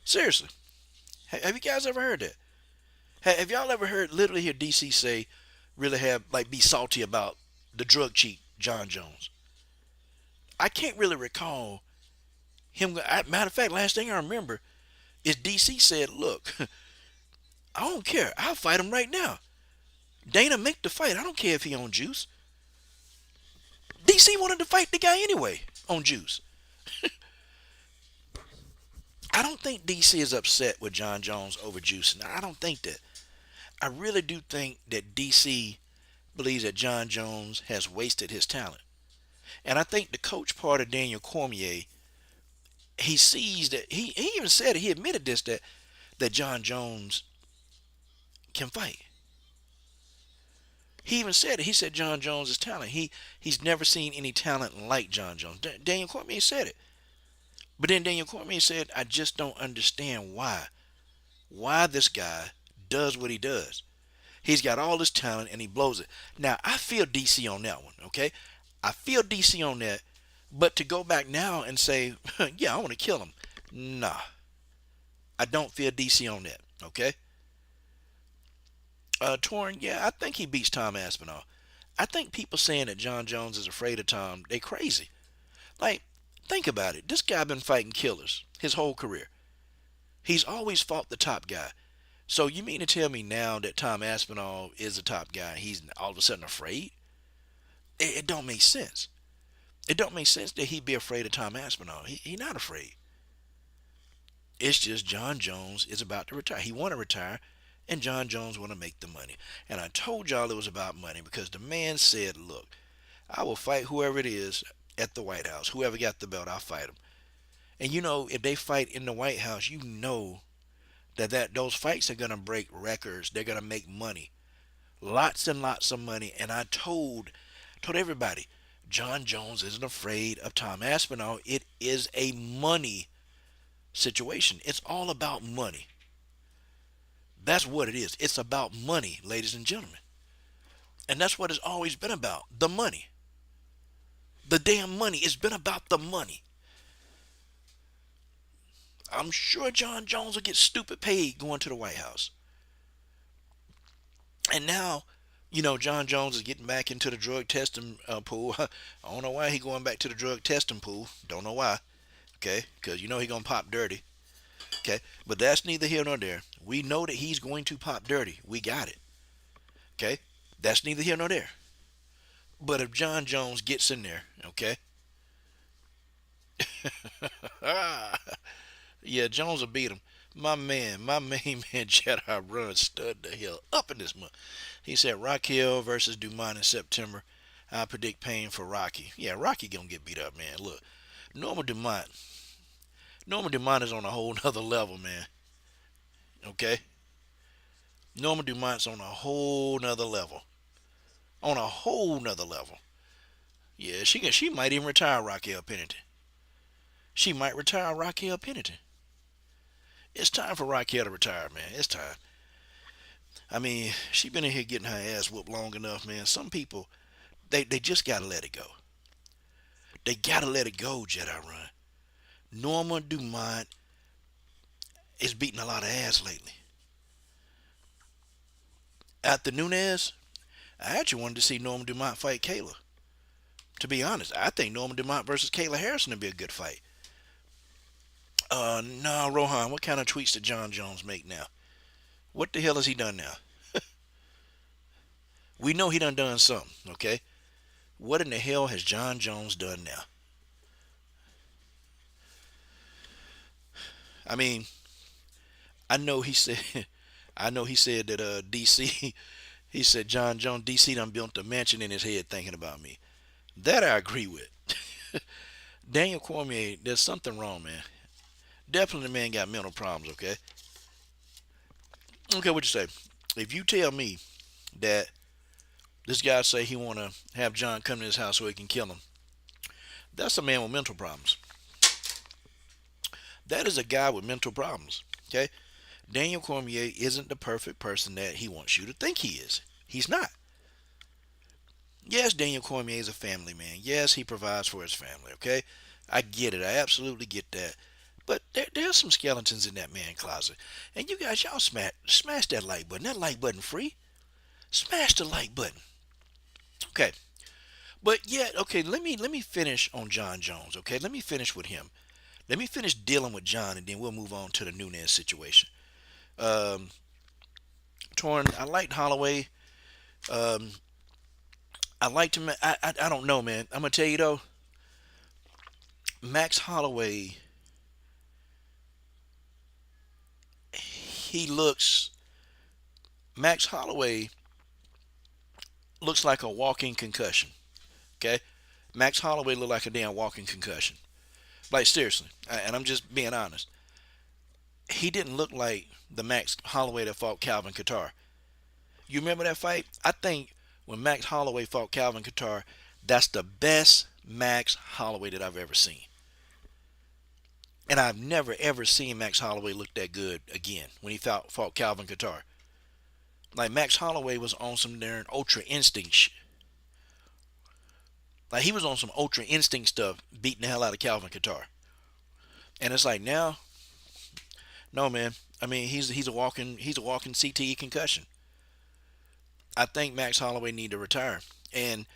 Seriously, have you guys ever heard that? Have y'all ever heard literally hear DC say, really have like be salty about the drug cheat Jon Jones? I can't really recall him. Matter of fact, last thing I remember is DC said, "Look, I don't care. I'll fight him right now. Dana make the fight. I don't care if he on juice." DC wanted to fight the guy anyway on juice. I don't think DC is upset with Jon Jones over juice. Now, I don't think that. I really do think that DC believes that Jon Jones has wasted his talent. And I think the coach part of Daniel Cormier, he sees that he even said it, he admitted this that Jon Jones can fight. He even said it. He said Jon Jones is talent. He's never seen any talent like Jon Jones. Daniel Cormier said it. But then Daniel Cormier said, I just don't understand why this guy does what he does. He's got all this talent and he blows it. Now, I feel DC on that one, okay? I feel DC on that. But to go back now and say, yeah, I want to kill him. Nah. I don't feel DC on that, okay? Torrin, yeah, I think he beats Tom Aspinall. I think people saying that Jon Jones is afraid of Tom, they crazy. Like, think about it. This guy been fighting killers his whole career. He's always fought the top guy. So you mean to tell me now that Tom Aspinall is the top guy, he's all of a sudden afraid? It don't make sense. It don't make sense that he'd be afraid of Tom Aspinall. He not afraid. It's just Jon Jones is about to retire. He want to retire, and Jon Jones want to make the money. And I told y'all it was about money because the man said, look, I will fight whoever it is at the White House. Whoever got the belt, I'll fight him. And if they fight in the White House, that those fights are going to break records. They're going to make money. Lots and lots of money. And I told everybody, Jon Jones isn't afraid of Tom Aspinall. It is a money situation. It's all about money. That's what it is. It's about money, ladies and gentlemen. And that's what it's always been about. The money. The damn money. It's been about the money. I'm sure Jon Jones will get stupid paid going to the White House. And now, Jon Jones is getting back into the drug testing pool. I don't know why he going back to the drug testing pool. Don't know why. Okay, because he going to pop dirty. Okay, but that's neither here nor there. We know that he's going to pop dirty. We got it. Okay, that's neither here nor there. But if Jon Jones gets in there, okay, yeah, Jones will beat him. My main man, Jedi Run stud the hell up in this month. He said Raquel versus Dumont in September. I predict pain for Rocky. Yeah, Rocky gonna get beat up, man. Look, Norma Dumont. Norma Dumont is on a whole nother level, man. Okay? Norma Dumont's on a whole nother level. On a whole nother level. Yeah, she might even retire Raquel Pennington. She might retire Raquel Pennington. It's time for Raquel to retire, man. It's time. I mean, she been in here getting her ass whooped long enough, man. Some people, they just gotta let it go. They gotta let it go, Jedi Run. Norma Dumont is beating a lot of ass lately. After Nunes, I actually wanted to see Norma Dumont fight Kayla. To be honest, I think Norma Dumont versus Kayla Harrison would be a good fight. No, Rohan, what kind of tweets did Jon Jones make now? What the hell has he done now? We know he done something, okay? What in the hell has Jon Jones done now? I mean, I know he said that DC, he said Jon Jones, DC done built a mansion in his head thinking about me. That I agree with. Daniel Cormier, there's something wrong, man. Definitely the man got mental problems, okay? Okay, what you say? If you tell me that this guy say he want to have John come to his house so he can kill him, that's a man with mental problems. That is a guy with mental problems. Okay, Daniel Cormier isn't the perfect person that he wants you to think he is. He's not. Yes, Daniel Cormier is a family man. Yes, he provides for his family. Okay, I get it. I absolutely get that. But there's some skeletons in that man closet. And you guys, y'all smash that like button. That like button free. Smash the like button. Okay. But yeah, okay, let me finish on Jon Jones, okay? Let me finish with him. Let me finish dealing with John and then we'll move on to the Nunes situation. Um Torn, I liked Holloway. Um I liked him. I don't know, man. I'm gonna tell you though, Max Holloway, he looks Max Holloway looks like a walking concussion. Okay? Max Holloway looked like a damn walking concussion. Like seriously, and I'm just being honest. He didn't look like the Max Holloway that fought Calvin Kattar. You remember that fight? I think when Max Holloway fought Calvin Kattar, that's the best Max Holloway that I've ever seen. And I've never ever seen Max Holloway look that good again when he fought Calvin Kattar. Like Max Holloway was on some darn ultra instinct Like he was on some ultra instinct stuff, beating the hell out of Calvin Kattar. And it's like now, no man. I mean, he's a walking CTE concussion. I think Max Holloway need to retire. And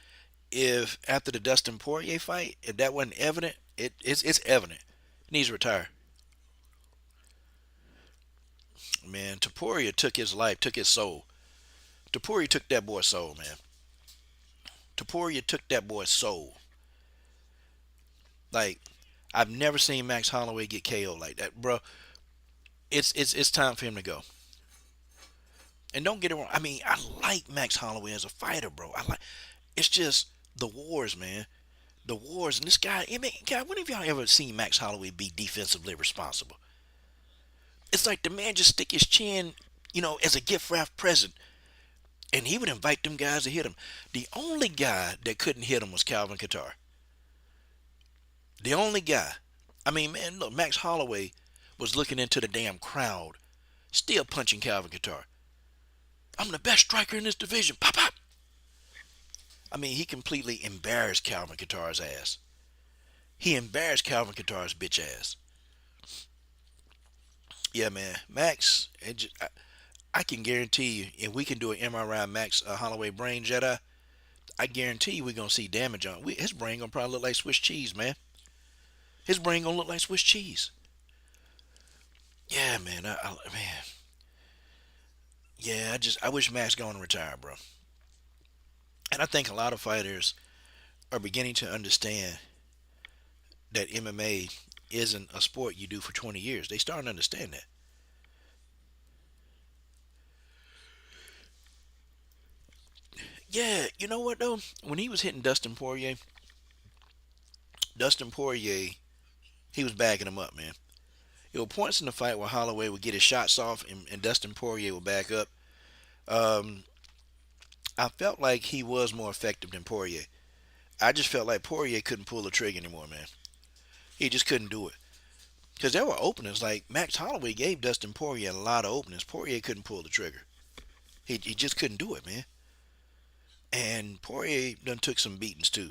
if after the Dustin Poirier fight, if that wasn't evident, it's evident. He needs to retire. Man, Taporia took his life, took his soul. Taporia took that boy's soul, man. Taporia took that boy's soul. Like I've never seen Max Holloway get KO like that, bro. It's time for him to go. And don't get it wrong. I mean, I like Max Holloway as a fighter, bro. I like. It's just the wars, man. The wars, and this guy. I mean, God, when have y'all ever seen Max Holloway be defensively responsible? It's like the man just stick his chin, as a gift wrap present, and he would invite them guys to hit him. The only guy that couldn't hit him was Calvin Kattar. The only guy. I mean, man, look, Max Holloway was looking into the damn crowd, still punching Calvin Kattar. I'm the best striker in this division. Pop, pop. I mean, he completely embarrassed Calvin Kattar's ass. He embarrassed Calvin Kattar's bitch ass. Yeah, man. Max, I can guarantee you, if we can do an MRI Max Holloway brain Jedi, I guarantee you we're going to see damage on it. His brain going to probably look like Swiss cheese, man. His brain going to look like Swiss cheese. Yeah, man. Man. Yeah, I wish Max going to retire, bro. And I think a lot of fighters are beginning to understand that MMA isn't a sport you do for 20 years. They starting to understand that. Yeah, you know what though? When he was hitting Dustin Poirier, he was bagging him up, man. There were points in the fight where Holloway would get his shots off and Dustin Poirier would back up. Um, I felt like he was more effective than Poirier. I just felt like Poirier couldn't pull the trigger anymore, man. He just couldn't do it. Because there were openings. Like Max Holloway gave Dustin Poirier a lot of openings. Poirier couldn't pull the trigger. He just couldn't do it, man. And Poirier done took some beatings too.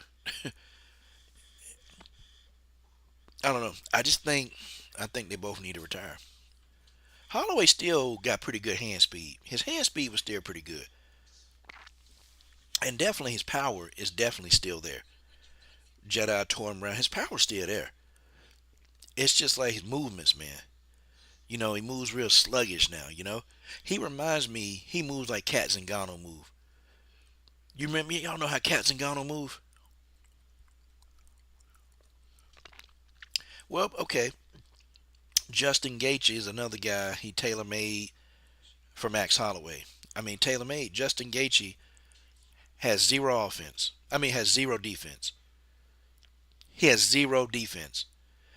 I don't know. I think they both need to retire. Holloway still got pretty good hand speed. His hand speed was still pretty good. And definitely his power is definitely still there. Jedi tore him around. His power's still there. It's just like his movements, man. He moves real sluggish now. He reminds me, he moves like Kat Zingano move. You remember, y'all know how Kat Zingano move? Well, okay. Justin Gaethje is another guy he tailor-made for Max Holloway. I mean, tailor-made. Justin Gaethje has zero offense. Has zero defense. He has zero defense.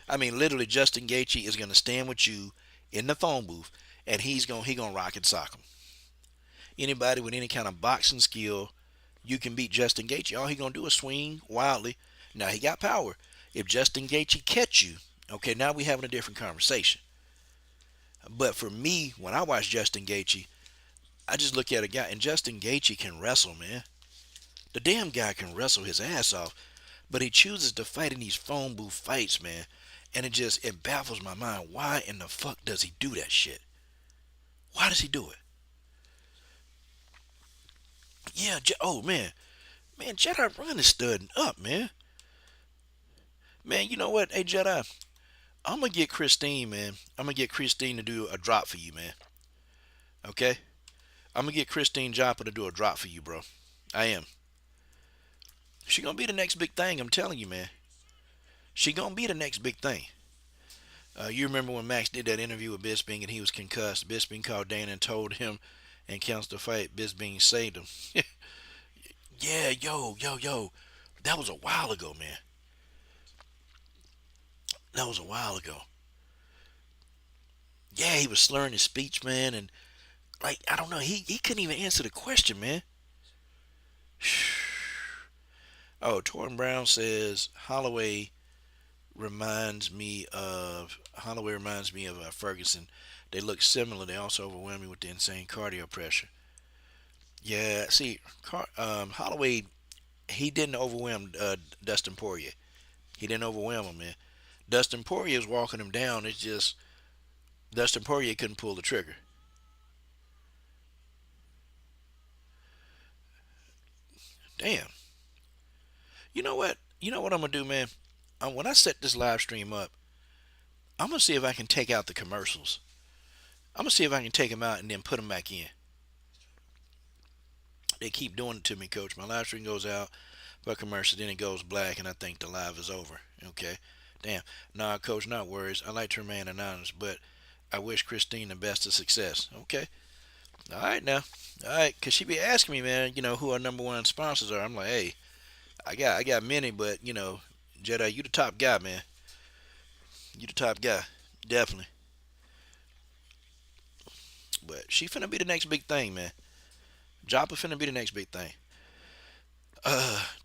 Literally, Justin Gaethje is going to stand with you in the phone booth, and he gonna rock and sock him. Anybody with any kind of boxing skill, you can beat Justin Gaethje. All he gonna do is swing wildly. Now he got power. If Justin Gaethje catch you, okay, now we having a different conversation. But for me, when I watch Justin Gaethje, I just look at a guy, and Justin Gaethje can wrestle, man. The damn guy can wrestle his ass off, but he chooses to fight in these phone booth fights, man. And it baffles my mind. Why in the fuck does he do that shit? Why does he do it? Yeah, oh man, Jedi Run is studding up, man. Man, you know what? Hey, Jedi, I'm gonna get Christine, man. I'm gonna get Christine to do a drop for you, man. Okay? I'm gonna get Christine Joppa to do a drop for you, bro. I am. She gonna be the next big thing. I'm telling you, man. She gonna be the next big thing. You remember when Max did that interview with Bisping and he was concussed? Bisping called Dana and told him and canceled the fight. Bisping saved him. Yeah, yo. That was a while ago, man. That was a while ago. Yeah, he was slurring his speech, man, and like I don't know, he couldn't even answer the question, man. Oh, Torrin Brown says Holloway reminds me of Ferguson. They look similar. They also overwhelm me with the insane cardio pressure. Yeah, see, Holloway, he didn't overwhelm Dustin Poirier. He didn't overwhelm him, man. Dustin Poirier is walking him down. It's just Dustin Poirier couldn't pull the trigger. Damn. You know what? You know what I'm gonna do, man? When I set this live stream up, I'm gonna see if I can take out the commercials. I'm gonna see if I can take them out and then put them back in. They keep doing it to me, Coach. My live stream goes out, but commercial, then it goes black, and I think the live is over. Okay. Damn. Nah, Coach, not worries. I like to remain anonymous, but I wish Christine the best of success. Okay. All right now. All right, cause she be asking me, man, who our number one sponsors are. I'm like, hey, I got many, but Jedi, you the top guy, man. You the top guy, definitely. But she finna be the next big thing, man. Joppa finna be the next big thing.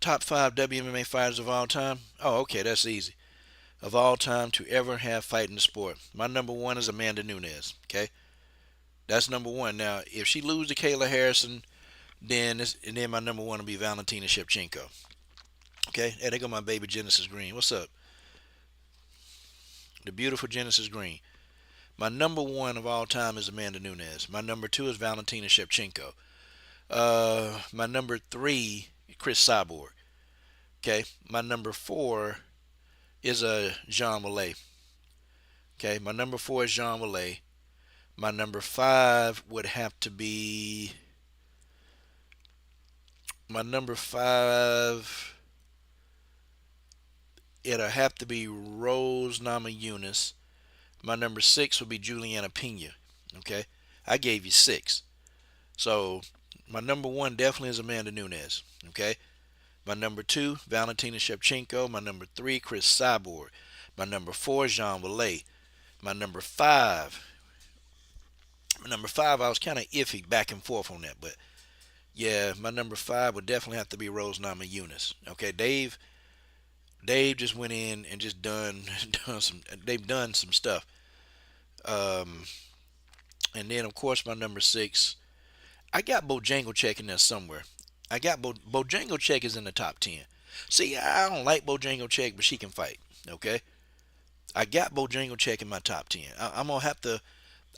Top 5 WMMA fighters of all time. Oh, okay, that's easy. Of all time to ever have fight in the sport. My number one is Amanda Nunes. Okay, that's number one. Now, if she loses to Kayla Harrison, then my number one will be Valentina Shevchenko. Okay, hey, there go my baby Genesis Green. What's up? The beautiful Genesis Green. My number one of all time is Amanda Nunes. My number two is Valentina Shevchenko. My number three, Chris Cyborg. Okay, my number four is Jean Mallet. Okay, my number four is Jean Mallet. My number five would have to be my number five. It'll have to be Rose Namajunas. My number six would be Juliana Pena. Okay, I gave you six. So my number one definitely is Amanda Nunes. Okay, my number two, Valentina Shevchenko. My number three, Chris Cyborg. My number four, Jean Mallet. My number five, I was kind of iffy back and forth on that, but yeah, my number five would definitely have to be Rose Namajunas. Okay, Dave just went in and just done some. They've done some stuff. And then of course my number six, I got Bojangles in there somewhere. I got Bojangles is in the top 10. See, I don't like Bojangles, but she can fight. Okay, I got Bojangles in my top 10. I'm gonna have to.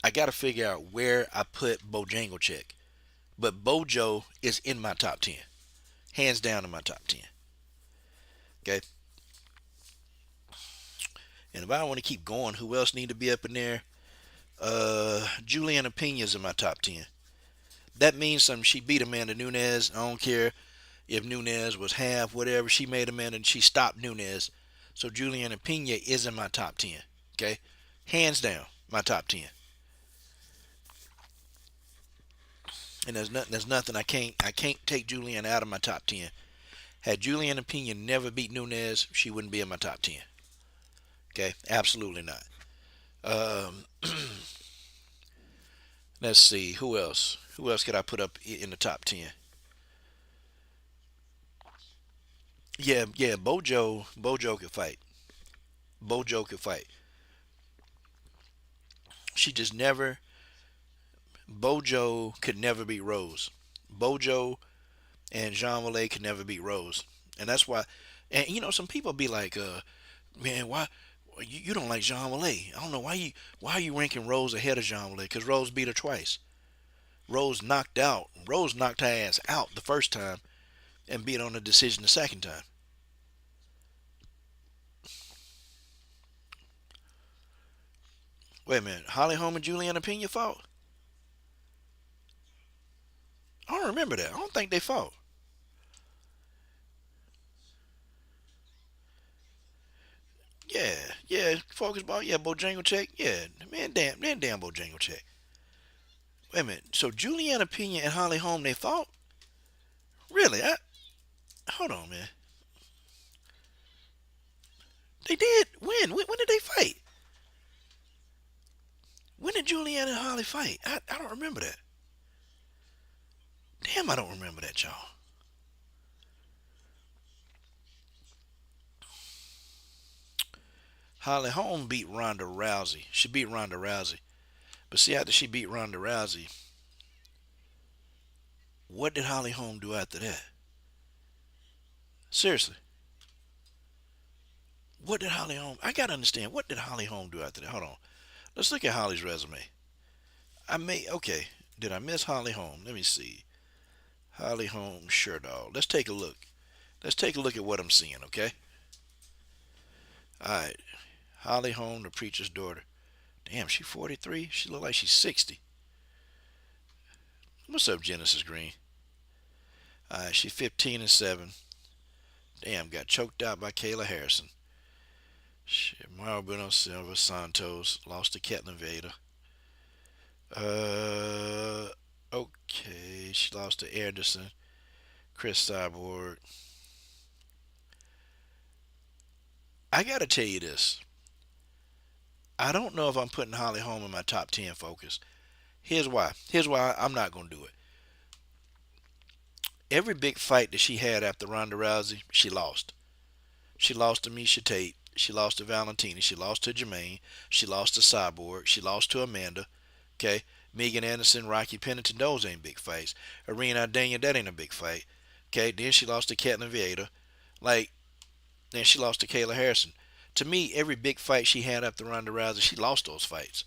I gotta figure out where I put Bojangles. But Bojo is in my top 10, hands down in my top 10. Okay. And if I want to keep going, who else need to be up in there? Juliana Pena's in my top 10. That means something. She beat Amanda Nunes. I don't care if Nunes was half, whatever. She made Amanda and she stopped Nunes. So Juliana Pena is in my top 10. Okay? Hands down, my top 10. And there's nothing I can't take Juliana out of my top 10. Had Juliana Pena never beat Nunes, she wouldn't be in my top 10. Okay? Absolutely not. Let's see who else. Who else could I put up in the top 10? Yeah, yeah. Bojo could fight. Bojo could fight. She just never. Bojo could never beat Rose. Bojo and Jean Malay could never beat Rose, and that's why. And some people be like, man, why you don't like Jean Malay? I don't know why are you ranking Rose ahead of Jean Malay? Because Rose beat her twice. Rose knocked her ass out the first time and beat on a decision the second time. Wait a minute, Holly Holm and Juliana Pena fought? I don't remember that. I don't think they fought. Yeah, yeah, focus ball. Yeah, Bojangle check. Yeah, man, damn Bojangle check. Wait a minute. So Juliana Pena and Holly Holm they fought? Really? Hold on, man. They did. When did they fight? When did Juliana and Holly fight? I don't remember that. Damn, I don't remember that, y'all. Holly Holm beat Ronda Rousey. She beat Ronda Rousey. But see, after she beat Ronda Rousey, what did Holly Holm do after that? Seriously, what did Holly Holm? I gotta understand. What did Holly Holm do after that? Hold on. Let's look at Holly's resume. Okay. Did I miss Holly Holm? Let me see. Holly Holm Sherdog. Let's take a look. Let's take a look at what I'm seeing. Okay. All right. Holly Holm, the preacher's daughter. Damn, she 43. She look like she's 60. What's up, Genesis Green? All right, she 15-7. Damn, got choked out by Kayla Harrison. Shit, Mauro Silva Santos lost to Ketlin Vader. Okay, she lost to Anderson, Chris Cyborg. I gotta tell you this. I don't know if I'm putting Holly Holm in my top 10 focus. Here's why. Here's why I'm not gonna do it. Every big fight that she had after Ronda Rousey, she lost. She lost to Misha Tate. She lost to Valentina. She lost to Jermaine. She lost to Cyborg. She lost to Amanda. Okay. Megan Anderson, Rocky Pennington, those ain't big fights. Arena Ardania, that ain't a big fight. Okay. Then she lost to Katlin Vieira. Like, then she lost to Kayla Harrison. To me, every big fight she had after Ronda Rousey, she lost those fights.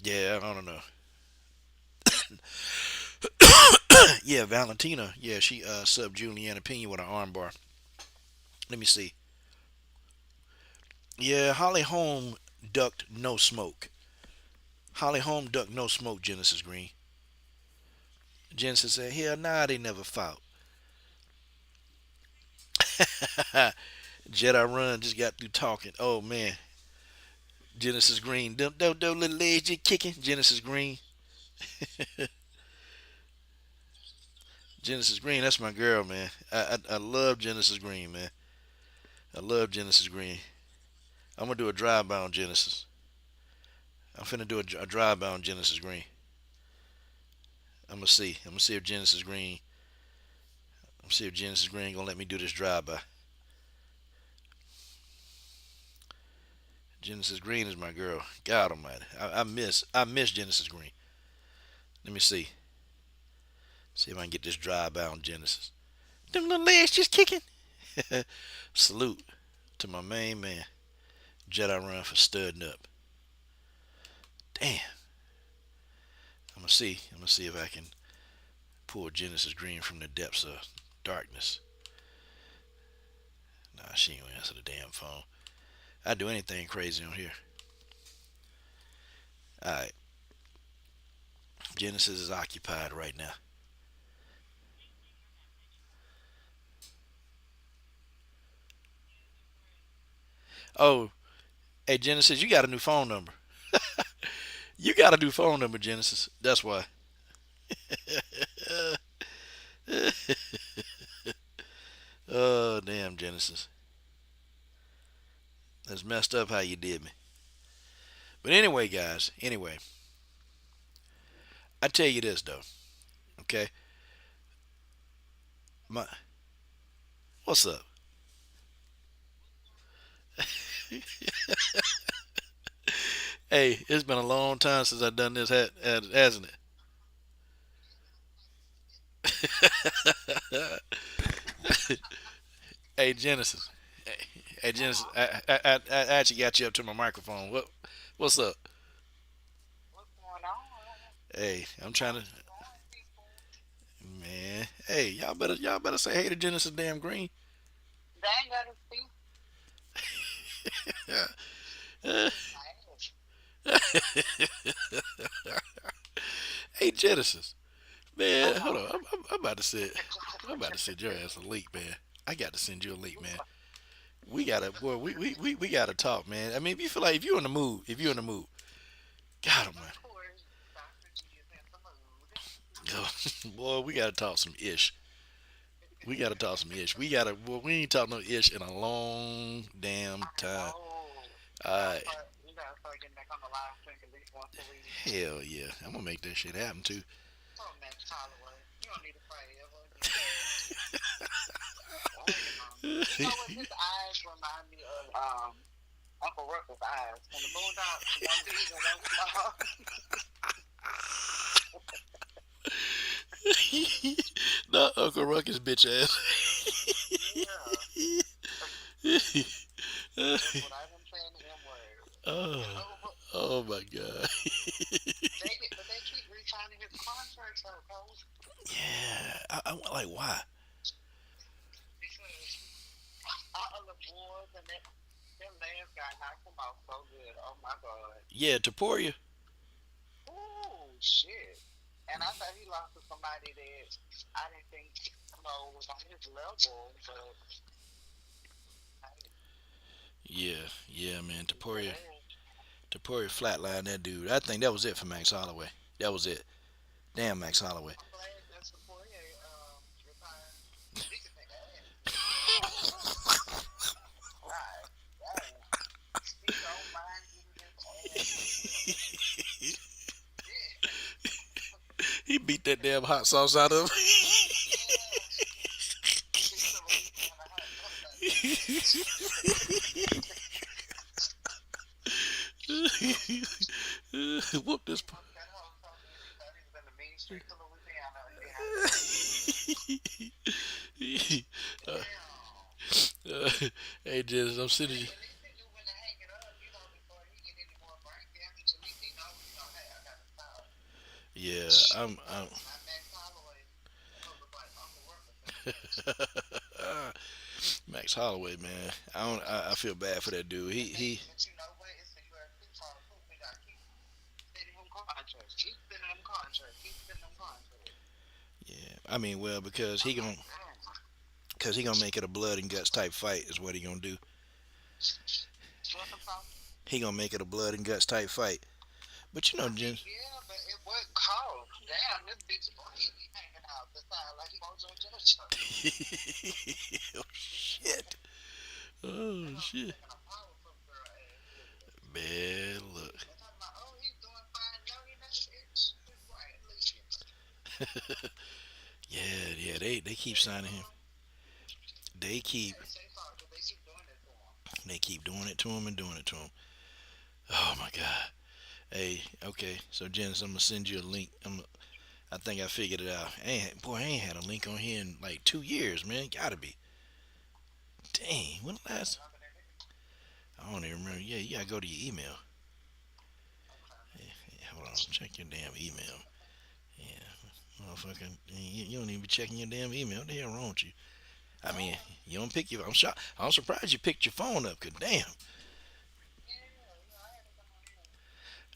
Yeah, I don't know. Yeah, Valentina. Yeah, she subbed Juliana Pena with an armbar. Let me see. Yeah, Holly Holm ducked no smoke. Holly Holm ducked no smoke, Genesis Green. Genesis said, hell nah, they never fought. Jedi Run just got through talking. Oh, man. Genesis Green. Them little legs you kicking. Genesis Green. Genesis Green, that's my girl, man. I love Genesis Green, man. I love Genesis Green. I'm going to do a drive-by on Genesis. I'm finna do a drive-by on Genesis Green. I'm gonna see. I'm gonna see if Genesis Green. I'm gonna see if Genesis Green gonna let me do this drive-by. Genesis Green is my girl. God Almighty, I miss Genesis Green. Let me see. See if I can get this drive-by on Genesis. Them little legs just kicking. Salute to my main man, Jedi Run for studding up. Damn. I'm gonna see. I'm gonna see if I can pull Genesis Green from the depths of darkness. Nah, she ain't gonna answer the damn phone. I'd do anything crazy on here. Alright. Genesis is occupied right now. Oh, hey Genesis, you got a new phone number. You got a new phone number, Genesis. That's why. Oh, damn, Genesis. That's messed up how you did me. But anyway, guys, anyway, I tell you this though, okay? My what's up? Hey, it's been a long time since I've done this, hasn't it? Hey Genesis. Hey Genesis. I actually got you up to my microphone. What's up? What's going on? Hey, I'm trying to. Man, hey, y'all better say hey to Genesis damn Green. They ain't got to speak. Hey Genesis, man, hold on. I'm about to send. I'm about to send your ass a link, man. I got to send you a link, man. We gotta, boy. We gotta talk, man. I mean, if you feel like if you're in the mood, God, Of man, course, Dr. G is in the mood. boy, we gotta talk some ish. We gotta talk some ish. Boy, we ain't talked no ish in a long damn I time. know. Alright, We gotta start getting back on the live stream at least once a week. hell yeah, I'm gonna make that shit happen too. Oh, man, Holloway. You don't need to fight ever again. Dang, you know what? His eyes remind me of Uncle Ruckus' eyes. From the Boondocks, one big and one small. Not Uncle Ruckus bitch ass. Yeah. That's what I've been saying to him word. oh, oh my god. But they keep re-signing his contract, so Coach. Yeah, I like why? Because all of the boys and them last guy knocked him out so good. Oh my god. Yeah, Taporia. Ooh, shit. And I thought he lost to somebody that I didn't think, was on his level, but Yeah, man. Taporia, yeah. Taporia flatlined that dude. I think that was it for Max Holloway. That was it. Damn, Max Holloway. I'm glad that Sequoia retired. He can take ass. God damn. He don't mind getting his ass beat. Yeah. He beat that damn hot sauce out of him. Yeah. He's still releasing on the hot sauce out there. Whoop this. That whole talk that he thought he was in the mean streets of Louisiana and he had to damn. Hey, Jez, I'm sitting. At least he knew when to hang it up, before he get any more brain damage. At least he knows, hey, I gotta stop. Yeah, I'm. Not Max Holloway. That was like Uncle Ruckus. Max Holloway, man. I feel bad for that dude. He. But you know what? It's the UFC part too. We gotta keep sending them contracts. Keep sending them contracts. Keep sending them contracts. Yeah, I mean, well, because he gonna make it a blood and guts type fight is what he gonna do. What's the problem? He gonna make it a blood and guts type fight. But you know, Jen. Yeah, but it would cost. Damn, this bitch he be hanging out the side like he wants to judge her. Oh shit. Oh shit. Taking a powerful girl ass with her. Man, look. They're talking about, oh, he's doing fine. No, he not shit. Right, listen. Yeah. They keep signing him. They keep They say sorry, but they keep doing it to him. they keep doing it to him and doing it to him. Oh my god. Hey, okay. So Janice, I'm gonna send you a link. I think I figured it out. I ain't had a link on here in like 2 years, man. Gotta be. Dang, when the last? I don't even remember. Yeah, you gotta go to your email. Yeah, hold on, check your damn email. Yeah, motherfucker, you don't even be checking your damn email. What the hell wrong with you? I mean, you don't pick your. I'm shocked. I'm surprised you picked your phone up. Cause damn.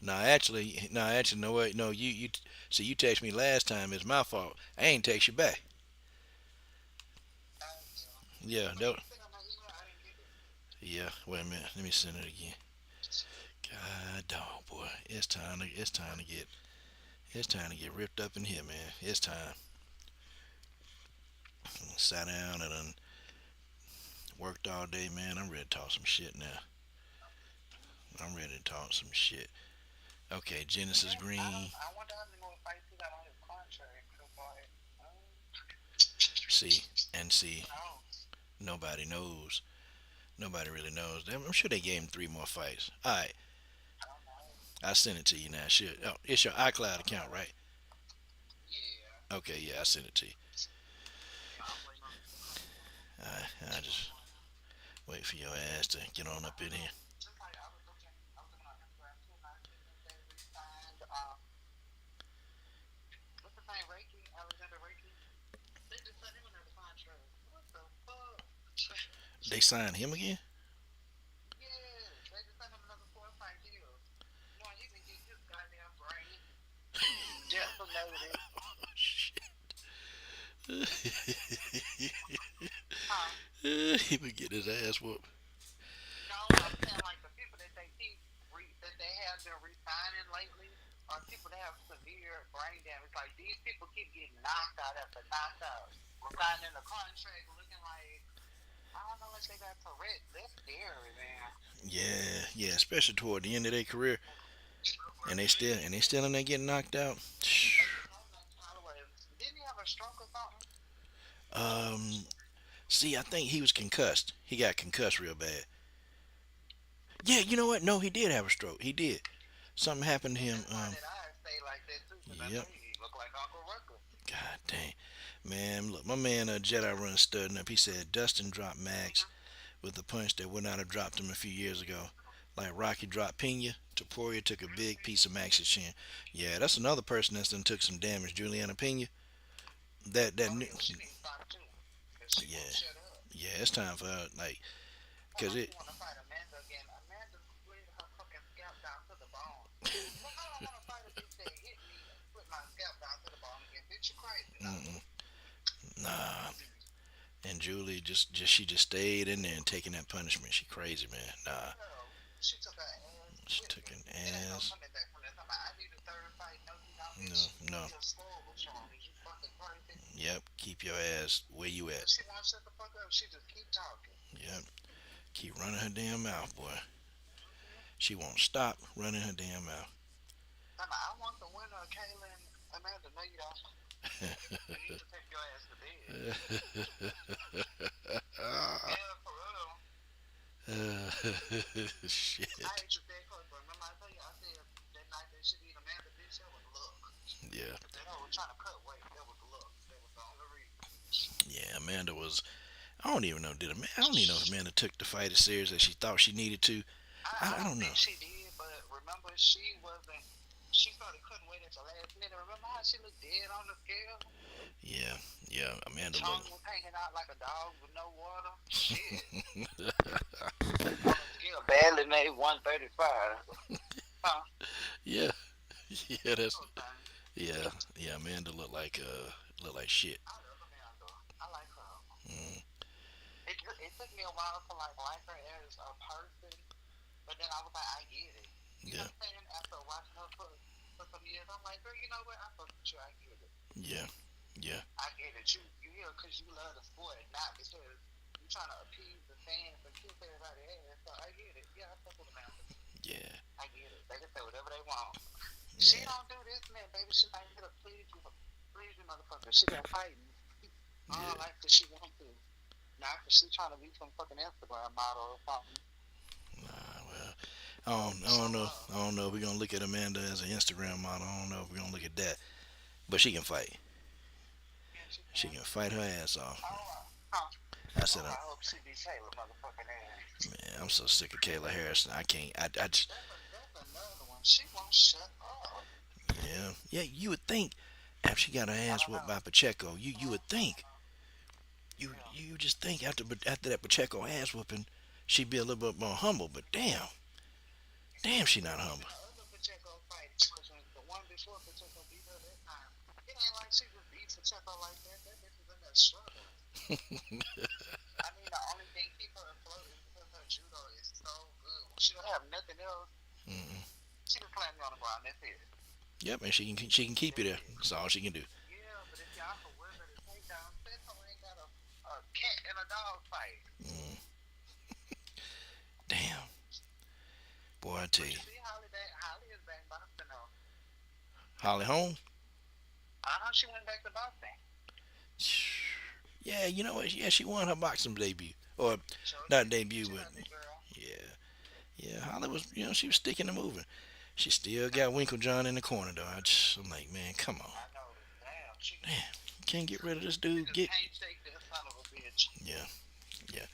No, actually, no way. No, you. See, you text me last time. It's my fault. I ain't text you back. Yeah, that. Yeah. Wait a minute. Let me send it again. God dog, boy. It's time to get ripped up in here, man. It's time. Sat down and worked all day, man. I'm ready to talk some shit now. I'm ready to talk some shit. Okay, Genesis Green. I wonder how many more fights he got see, and see, No, nobody knows. Nobody really knows. I'm sure they gave him three more fights. All right, I don't know. I sent it to you now. Should oh, it's your iCloud account, right? Yeah. Okay, yeah, I sent it to you. Yeah, I'm waiting on the I just wait for your ass to get on up in here. just like I was looking on Instagram too, and I think that they re-signed, what's his name, Reiki, Alexander Reiki? They just sent him another contract. What the fuck? They signed him again? Yes, they just sent him another 4 fight deal. Boy, he can get his goddamn brain decimated. Oh shit! Huh? He would get his ass whooped. No, I'm saying like the people that they keep that they have been resigning lately are people that have severe brain damage. Like these people keep getting knocked out after knocked out, signing a contract looking like I don't know if they got Tourette. That's scary, man. Yeah, yeah, especially toward the end of their career, and they still in there getting knocked out. Holloway, didn't he have a stroke or something? Um, see, I think he was concussed. He got concussed real bad. Yeah, you know what? No, he did have a stroke. He did. Something happened to him. That's why that I say like that too, because I Yep. know he look like Uncle Rucker. God dang, man. Look, my man, Jedi Run studying up. He said Dustin dropped Max with a punch that would not have dropped him a few years ago. Like Rocky dropped Pena, Taporia took a big piece of Max's chin. Yeah, that's another person that's done took some damage. Juliana Pena. That Oh new, yeah, she needs to stop too, because she yeah, won't shut up. yeah. It's time for her, like, How cause long it. you want to fight Amanda again? Amanda split her fucking scalp down to the bone. Well, I don't want to fight a bitch that hit me and split my scalp down to the bone again. Bitch, you crazy. No. Mm-mm, nah. And Julie just stayed in there and taking that punishment. She crazy, man. Nah, Girl, she took her ass she with took her. an It ain't no ass. coming back from that. I need a third fight. No, you don't, No, bitch. no. Your skull was showing me. You fucking crazy. Yep. Keep your ass where you at. But she won't shut the fuck up. She just keep talking. Yep. Keep running her damn mouth, boy. Mm-hmm. She won't stop running her damn mouth. I want the winner of Kayla and Amanda. No, you don't. You need to take your ass to bed. Yeah, for real. Shit. I hate you that close, but remember I tell you, I said that night that she beat Amanda, bitch, that was luck. Yeah. That hoe was trying to cut weight. That was luck. That was the only reason. Yeah. Amanda was. I don't even know. I don't even know if Amanda took the fight as serious as she thought she needed to. I I don't don't know. think she did, but remember she wasn't. She started cutting weight at the last minute. Remember how she looked dead on the scale? Yeah. Yeah. Amanda Tongue looked. was hanging out like a dog with no water. Shit. On the scale, barely made 135. Huh? Yeah. Yeah. That's. Those things. Yeah. Yeah. Amanda looked like shit. I love Amanda. I like her. Mm, It took me a while to like her as a person, but then I was like, I get it. You know yeah. what I'm saying? After watching her for some years, I'm like, girl, you know what? I fuck with you. I get it. Yeah. Yeah. I get it. You here because you love the sport, not because you're trying to appease the fans and kiss everybody ass. So I get it. Yeah, I fuck with Amanda. Yeah. I get it. They can say whatever they want. She Yeah. don't do this, man, baby. She ain't here to please you, motherfucker. She been fighting all Yeah. life that she want to. Not because she trying to be some fucking Instagram model or something. Nah, well, I don't know. I don't know if we're gonna look at Amanda as an Instagram model. I don't know if we're gonna look at that. But she can fight. Yeah, she She can. can fight her ass off. Huh? I Oh, said, I hope she be Taylor motherfucking ass. man, I'm so sick of Kayla Harrison. I can't. I just, That's another one. She won't shut up. yeah, yeah. You would think after she got her I ass don't whooped know. by Pacheco, you would think, Yeah. you just think after that Pacheco ass whooping, she'd be a little bit more humble. But damn, she not humble. The other Pacheco fight wasn't the one before Pacheco beat her that time. It ain't like she just beat Pacheco like that. That bitch was in there struggling. I mean, the only thing keep her afloat is because her judo is so good. When she don't have nothing else, Mm-mm. she can slam you on the ground. That's it. Yep, and she can keep you That's there. it. That's all she can do. Yeah, but if y'all can weather the takedown, Seto ain't got a cat and a dog fight. Mm. Damn, boy, I tell But you, you see, Holly is back boxing now. Holly Holm. I know she went back to boxing. Yeah, you know what? Yeah, she won her boxing debut, or Sure not did. debut, She but got that girl. yeah, yeah. Holly was, she was sticking and moving. She still got Winkle John in the corner though. I'm like, man, come on, I know. Damn. man, can't get rid of this She dude. just Get can't shake that son of a bitch. yeah, yeah.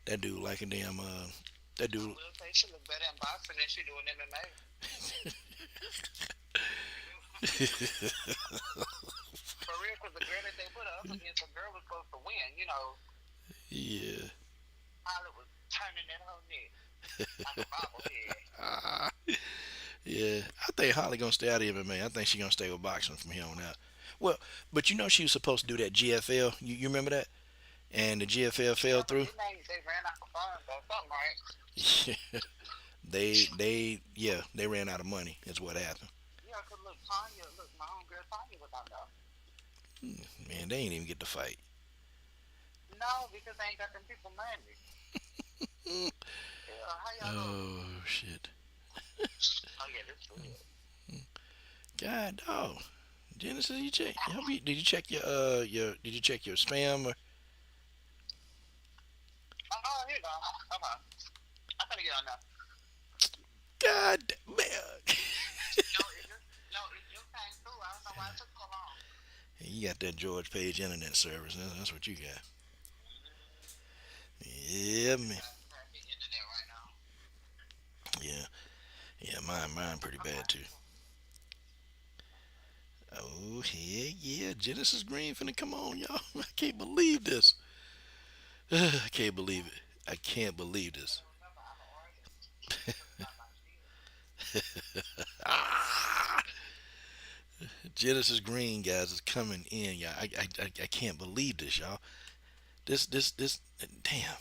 That dude like a damn that I dude. will say she look better in boxing than she do in MMA. For real, because the girl that they put her up against, the girl was supposed to win. You know, Yeah. Holly was turning that whole neck like a bobblehead. Ah, yeah. I think Holly gonna stay out of MMA. I think she gonna stay with boxing from here on out. Well, but she was supposed to do that GFL. You remember that? And the GFL fell Yeah, but through. they ran out of funds or something, right? They ran out of money. Is what happened. Yeah, because look, Tanya, look, my own girl Tanya was on there. Man, they ain't even get to fight. No, because they ain't got them people money. Yeah, how y'all doing? Oh shit. Oh, yeah, this is it. God dog. Genesis, did you check your spam or Oh, here you go. Okay. I'm gonna get on now. God man. No, it just came through. I don't know why it took so long. You got that George Page internet service. That's what you got. Yeah, man. I have the internet right now. Yeah, yeah. Mine pretty bad too. Oh yeah, yeah. Genesis Green finna come on, y'all. I can't believe this. I can't believe it. I can't believe this. Remember, I'm an artist. That's not my shit. Ah, Genesis Green guys is coming in, y'all. I can't believe this, y'all. This. Damn.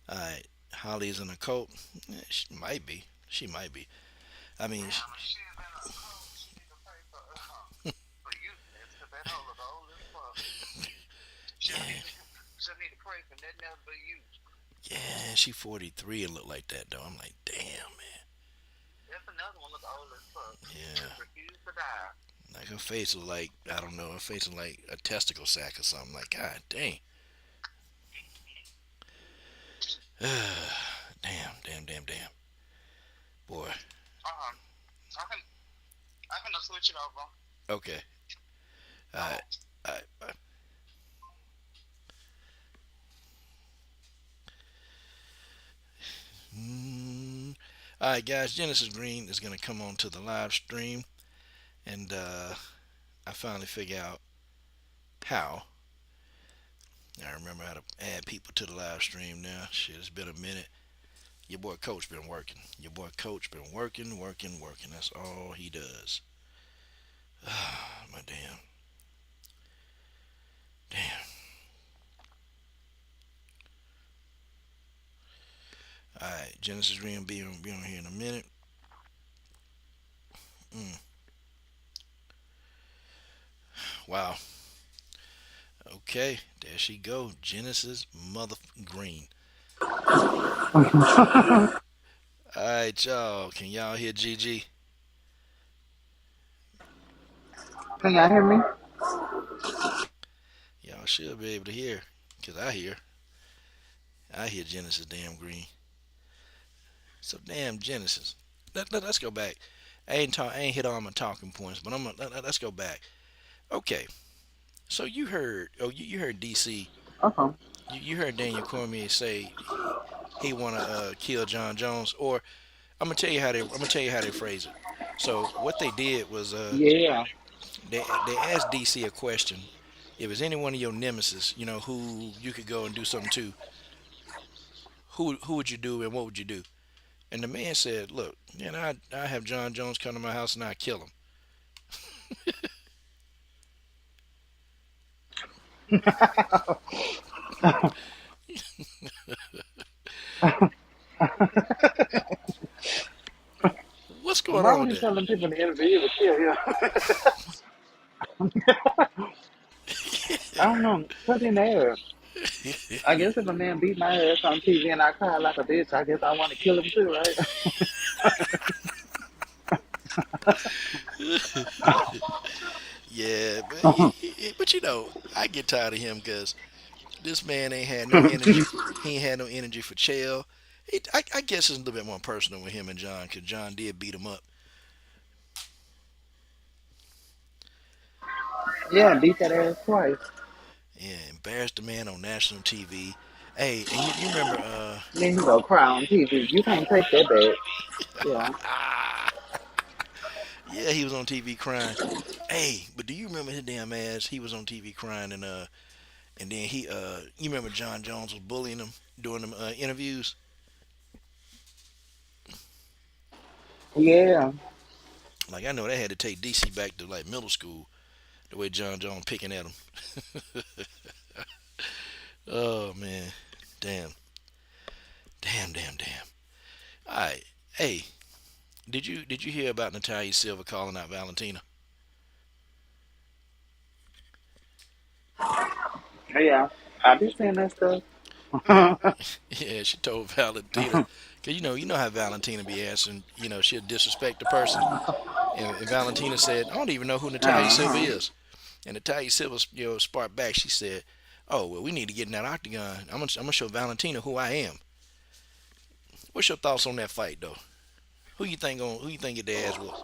All right. Holly's in a cult. She might be. She might be. I mean, Damn, she been a coach. She need to pay for useless, because that hoe look old as fuck. She'll yeah, need, she'll need to pray for nothing else but you. yeah. She 43 and look like that though. I'm like, damn, man. That's another one look old as fuck. Yeah. Refuse to die. Like her face was like, I don't know, her face was like a testicle sack or something. Like, God dang. Damn. Boy. I can switch it over. Okay. All right. All right. Bye. All right, guys. Genesis Green is gonna come on to the live stream, and I finally figure out how. I remember how to add people to the live stream now. Shit, it's been a minute. Your boy Coach been working. Your boy Coach been working. That's all he does. My damn. All right, Genesis Green be on here in a minute. Mm. Wow. Okay, there she go. Genesis Mother Green. All right, y'all. Can y'all hear GG? Can y'all hear me? Y'all should be able to hear, cause I hear Genesis damn Green. So damn Genesis. Let's go back. I ain't hit all my talking points, but let's go back. Okay, so you heard, you heard DC, Uh-huh. you heard Daniel Cormier say he wanna kill Jon Jones, or I'm gonna tell you how they phrase it. So what they did was Yeah. they asked DC a question. If it's any one of your nemesis, who you could go and do something to, who would you do and what would you do? And the man said, "Look, I have Jon Jones come to my house and I kill him." What's going Why on would with he that? telling people in the interview to kill him? I don't know. Put in there. I guess if a man beat my ass on TV and I cry like a bitch, I guess I want to kill him too, right? Yeah, but I get tired of him because This man ain't had no energy. He ain't had no energy for Chael. I guess it's a little bit more personal with him and Jon, because Jon did beat him up. Yeah, beat that ass twice. Yeah, embarrassed the man on national TV. Hey, and you remember Then he go cry on TV. You can't take that back. Yeah. yeah, he was on TV crying. Hey, but do you remember his damn ass? He was on TV crying, and then you remember Jon Jones was bullying him during them interviews? Yeah. Like, I know they had to take DC back to like middle school, the way Jon Jones picking at him. Oh man, damn, damn, damn, damn. All right, hey, did you hear about Natalya Silva calling out Valentina? Yeah. I be saying that stuff. Yeah, she told Valentina, cause you know how Valentina be asking, she'll disrespect the person, and Valentina said, I don't even know who Natalya Silva Uh-huh. is, and Natalya Silva, sparked back. She said, oh well, we need to get in that octagon. I'm gonna show Valentina who I am. What's your thoughts on that fight though? Who you think get their ass whooped?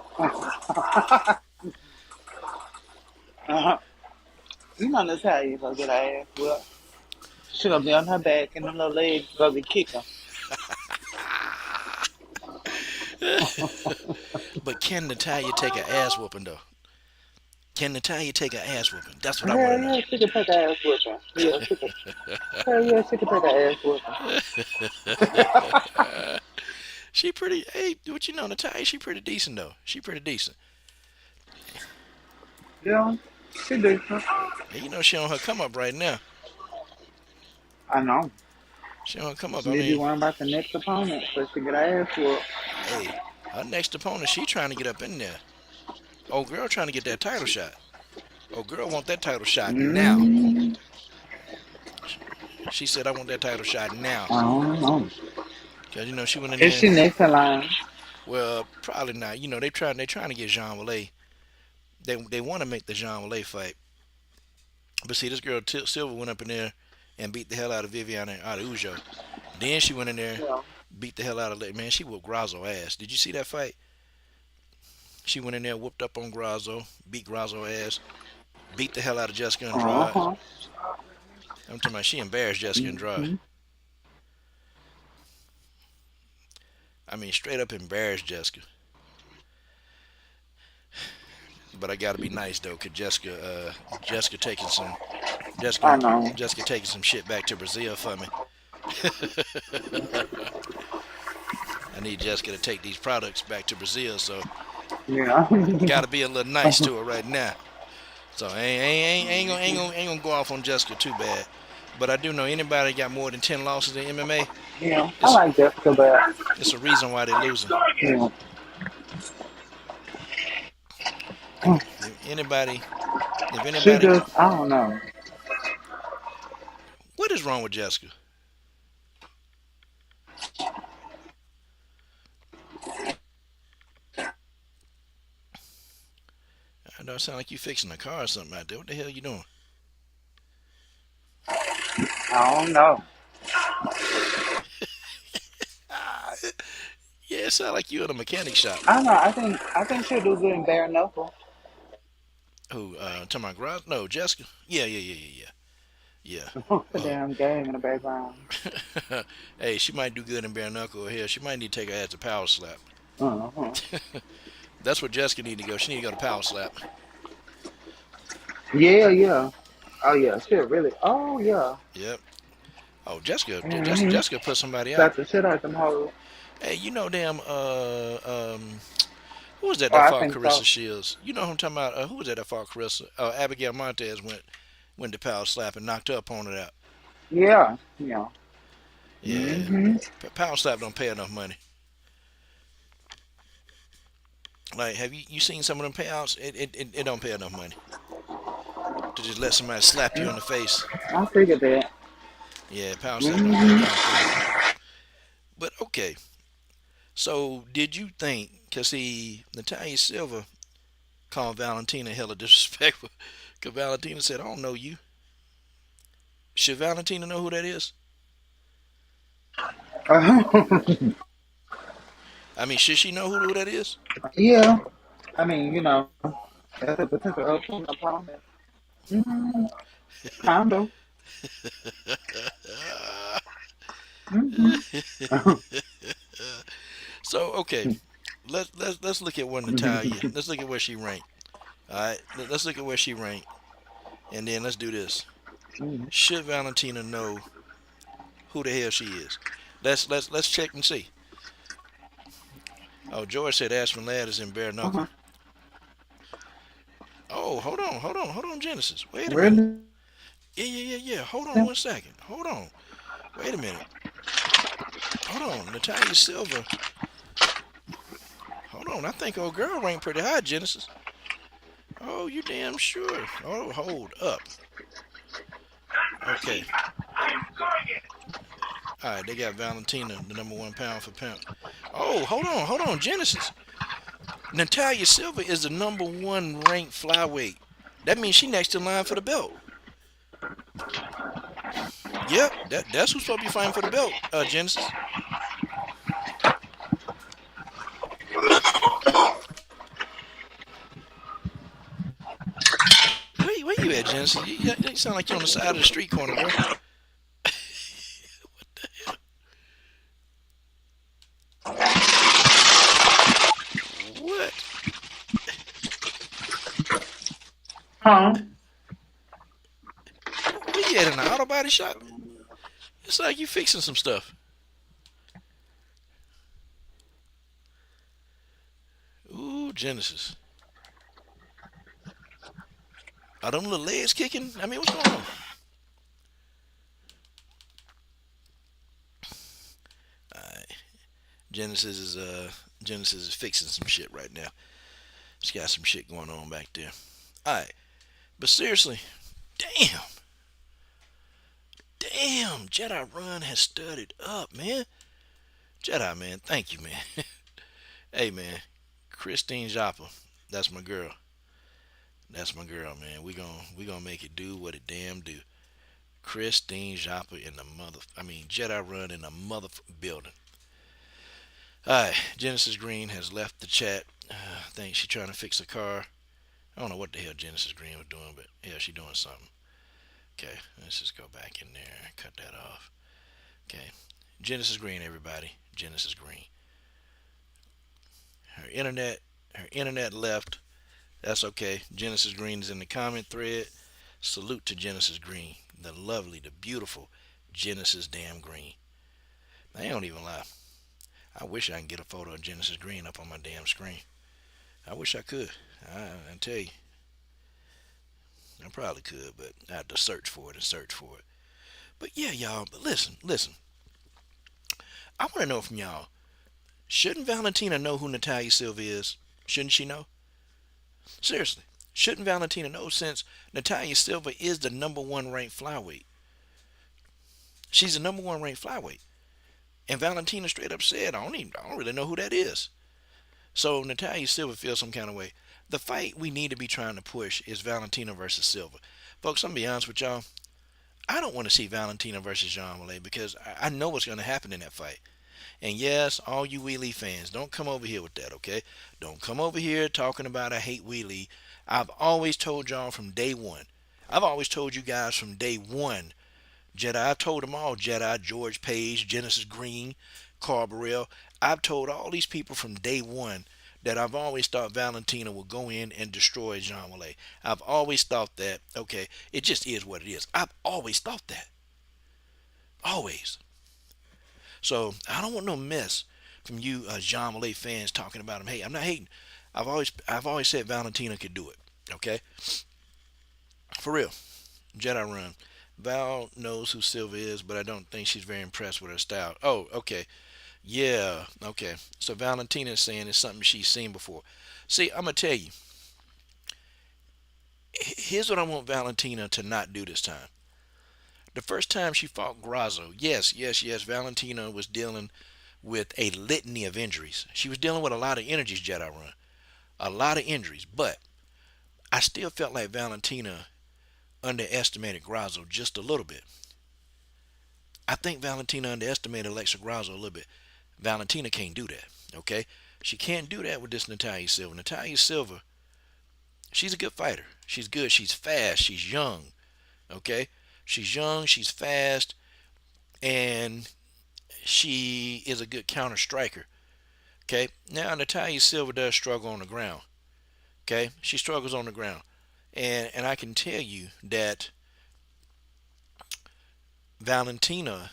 Uh-huh. You know that's how you gonna get her ass whooped. She gonna be on her back and them little legs gonna be kicking. But can Natalya take an ass whooping though? Can Natalya take an ass whooping? That's what I want Hell to know. yeah, she can take her ass whooping. Yeah, she can. Hell yeah, she can take her ass whooping. She pretty. Hey, what you know, Natalya? She pretty decent though. She pretty decent. Yeah, she do. And she on her come up right now. I know. She on her come up. She I need to be mean, worrying about the next opponent so she get her ass whooped. hey, her next opponent, she trying to get up in there. Oh, girl, trying to get that title shot. Oh, girl, want that title shot now. Mm, She said, I want that title shot now. I don't know. Cause she went in Is there. she next in line? Well, probably not. They trying to get Jean Wallay. They want to make the Jean Wallay fight. But see, this girl Silva went up in there and beat the hell out of Viviane Araújo. Then she went in there, Yeah. beat the hell out of man. She whooped Grasso ass. Did you see that fight? She went in there, whooped up on Grasso, beat Grasso ass, beat the hell out of Jessica Andrade. Uh-huh. I'm talking about she embarrassed Jessica Andrade. Mm-hmm. I mean, straight up embarrassed Jessica. But I gotta be nice though, cause Jessica taking some I Jessica know. Jessica taking some shit back to Brazil for me. I need Jessica to take these products back to Brazil, so Yeah. gotta be a little nice to her right now. So I ain't gonna go off on Jessica too bad. But I do know anybody got more than 10 losses in MMA, Yeah. I it's like Jessica, but it's a reason why they're losing. yeah. If anybody, She just, I don't know. what is wrong with Jessica? I don't sound like you fixing a car or something out there. What the hell you doing? I don't know. Yeah, it sound like you in a mechanic shop. I don't know. I think she'll do good in bare knuckle. Who? Talking about Graz? No, Jessica. Yeah. The damn game in the background. Hey, she might do good in bare knuckle. Hell, she might need to take her ass to power slap. Uh-huh. That's where Jessica need to go. She need to go to power slap. Yeah, yeah. Oh yeah, shit, really. Oh yeah. Yep. Oh, Jessica. Mm-hmm. Jessica put somebody out. Slap the shit out them hoes. Hey, damn. Who was that? Oh, That I fought think Carissa so. Shields. You know who I'm talking about? Who was that? That fought Carissa? Abigail Montez went to power slap and knocked her opponent out. Yeah, yeah. Yeah. Mm-hmm. Power slap don't pay enough money. Like, have you seen some of them payouts? It don't pay enough money to just let somebody slap you in the face. I figured that. Yeah, power slap don't pay a Mm-hmm. damn thing. But okay, so did you think? Cause see, Natalya Silva called Valentina hella disrespectful. Cause Valentina said, "I don't know you." Should Valentina know who that is? I mean, should she know who that is? Yeah. I mean, as a potential opponent. Mm, kind of. Mm-hmm. So okay, let's look at where Natalya. Let's look at where she ranked. All right, let's look at where she ranked, and then let's do this. Should Valentina know who the hell she is? Let's check and see. Oh, George said Aspen Ladd is in bare knuckle. Uh-huh. Oh, hold on, Genesis. Wait a minute. Really? Yeah. Hold on one second. Hold on. Wait a minute. Hold on. Natalya Silva. Hold on. I think old girl ranked pretty high, Genesis. Oh, you damn sure. Oh, hold up. Okay. All right, they got Valentina, the number one pound for pound. Oh, hold on, Genesis. Natalya Silva is the number one ranked flyweight. That means she next in line for the belt. Yep, that's who's supposed to be fighting for the belt, Genesis. Where you at, Genesis? You sound like you're on the side of the street corner, bro. What? Huh? Where you at, in the auto body shop? It's like you fixing some stuff. Ooh, Genesis. Are them little legs kicking? I mean, what's going on? Alright. Genesis is fixing some shit right now. She's got some shit going on back there. Alright. But seriously, damn. Jedi Run has studied up, man. Jedi, man, thank you, man. Hey, man, Christine Joppa, that's my girl. That's my girl, man. We gonna make it do what it damn do. Christine Joppa in the Jedi Run in the mother building. Alright, Genesis Green has left the chat. I think she's trying to fix a car. I don't know what the hell Genesis Green was doing, but yeah, she's doing something. Okay, let's just go back in there and cut that off. Okay, Genesis Green, everybody. Genesis Green. Her internet left. That's okay. Genesis Green is in the comment thread. Salute to Genesis Green, the lovely, the beautiful Genesis damn Green. I don't even lie. I wish I can get a photo of Genesis Green up on my damn screen. I wish I could. I tell you, I probably could, but I have to search for it. But yeah, y'all. But listen. I want to know from y'all. Shouldn't Valentina know who Natalya Silva is? Shouldn't she know? Seriously. Shouldn't Valentina know, since Natalya Silva is the number one ranked flyweight? She's the number one ranked flyweight. And Valentina straight up said, I don't really know who that is. So Natalya Silva feels some kind of way. The fight we need to be trying to push is Valentina versus Silva. Folks, I'm going to be honest with y'all. I don't want to see Valentina versus Jean Malay, because I know what's going to happen in that fight. And yes, all you Wheelie fans, don't come over here with that, okay? Don't come over here talking about I hate Wheelie. I've always told y'all from day one. I've always told you guys from day one. Jedi, I've told them all. Jedi, George, Paige, Genesis Green, Carl Burrell. I've told all these people from day one that I've always thought Valentina will go in and destroy Jean Malay. I've always thought that, okay, it just is what it is. I've always thought that. Always. So I don't want no mess from you Jean Malay fans talking about him. Hey, I'm not hating. I've always said Valentina could do it. Okay? For real. Jedi Run. Val knows who Silva is, but I don't think she's very impressed with her style. Oh, okay. Yeah, okay. So Valentina is saying it's something she's seen before. See, I'm going to tell you. Here's what I want Valentina to not do this time. The first time she fought Grasso, yes, Valentina was dealing with a litany of injuries. She was dealing with a lot of injuries, Jedi Run. A lot of injuries. But I still felt like Valentina underestimated Grasso just a little bit. I think Valentina underestimated Alexa Grasso a little bit. Valentina can't do that. Okay, she can't do that with this Natalya Silva. Natalya Silva, she's a good fighter. She's good. She's fast. She's young. Okay, she's young. She's fast, and she is a good counter striker. Okay, now Natalya Silva does struggle on the ground. Okay, she struggles on the ground, and I can tell you that Valentina,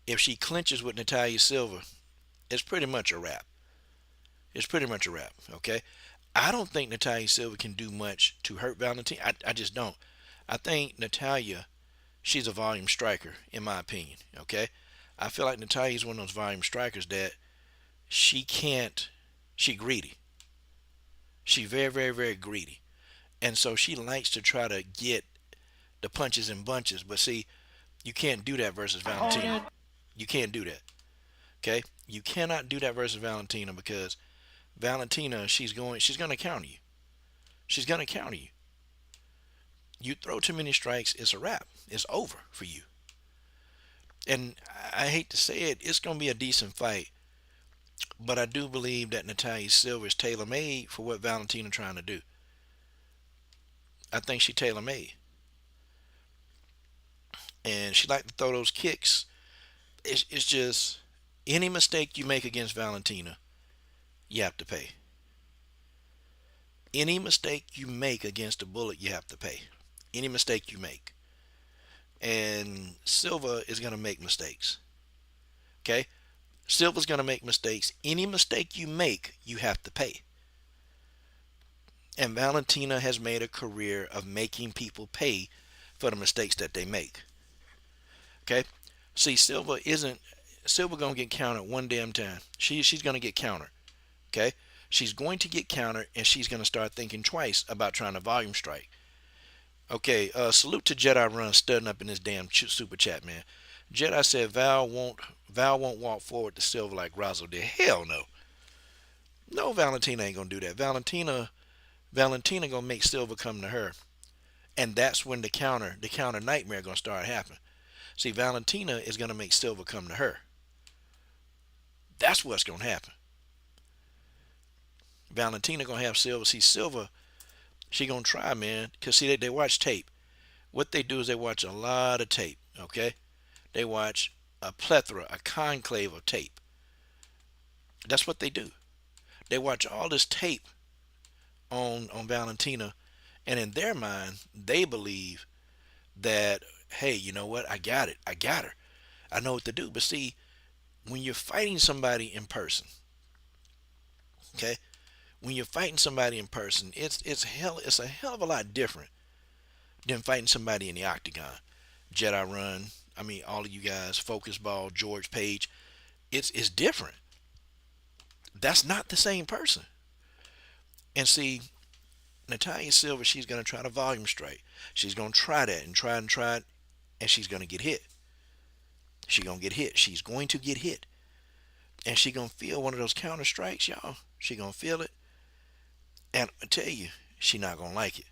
if she clinches with Natalya Silva, it's pretty much a wrap. It's pretty much a wrap. Okay, I don't think Natalya Silva can do much to hurt Valentina. I just don't. I think Natalya, she's a volume striker, in my opinion. Okay, I feel like Natalya is one of those volume strikers that she can't. She greedy. She very, very, very greedy, and so she likes to try to get the punches and bunches. But see, you can't do that versus Valentina. You can't do that. Okay, you cannot do that versus Valentina because Valentina, she's going to counter you. She's going to counter you. You throw too many strikes, it's a wrap. It's over for you. And I hate to say it, it's going to be a decent fight. But I do believe that Natalya Silva is tailor-made for what Valentina trying to do. I think she tailor-made. And she like to throw those kicks. It's just any mistake you make against Valentina, you have to pay. Any mistake you make against a bullet, you have to pay. Any mistake you make. And Silva is going to make mistakes. Okay? Silva's going to make mistakes. Any mistake you make, you have to pay. And Valentina has made a career of making people pay for the mistakes that they make. Okay? See, Silva going to get countered one damn time. She's going to get countered. Okay? She's going to get countered, and she's going to start thinking twice about trying to volume strike. Okay, salute to Jedi Run studying up in this damn super chat, man. Jedi said Val won't walk forward to Silva like Grasso did. Hell no. No, Valentina ain't gonna do that. Valentina gonna make Silva come to her, and that's when the counter nightmare gonna start happening. See, Valentina is gonna make Silva come to her. That's what's gonna happen. Valentina gonna have Silva. See, Silva, she gonna try, man, because see, they watch tape. What they do is they watch a lot of tape. Okay, they watch a plethora, a conclave of tape. That's what they do. They watch all this tape on Valentina, and in their mind, they believe that, hey, you know what? I got it. I got her. I know what to do. But see, when you're fighting somebody in person, okay, when you're fighting somebody in person, it's a hell of a lot different than fighting somebody in the octagon. Jedi Run, I mean, all of you guys, Focus Ball, George, Paige, it's different. That's not the same person. And see, Natalya Silva, she's going to try to volume strike. She's going to try that and try it, and she's going to get hit. She's going to get hit. She's going to get hit. And she's going to feel one of those counter strikes, y'all. She's going to feel it. And I tell you, she's not going to like it.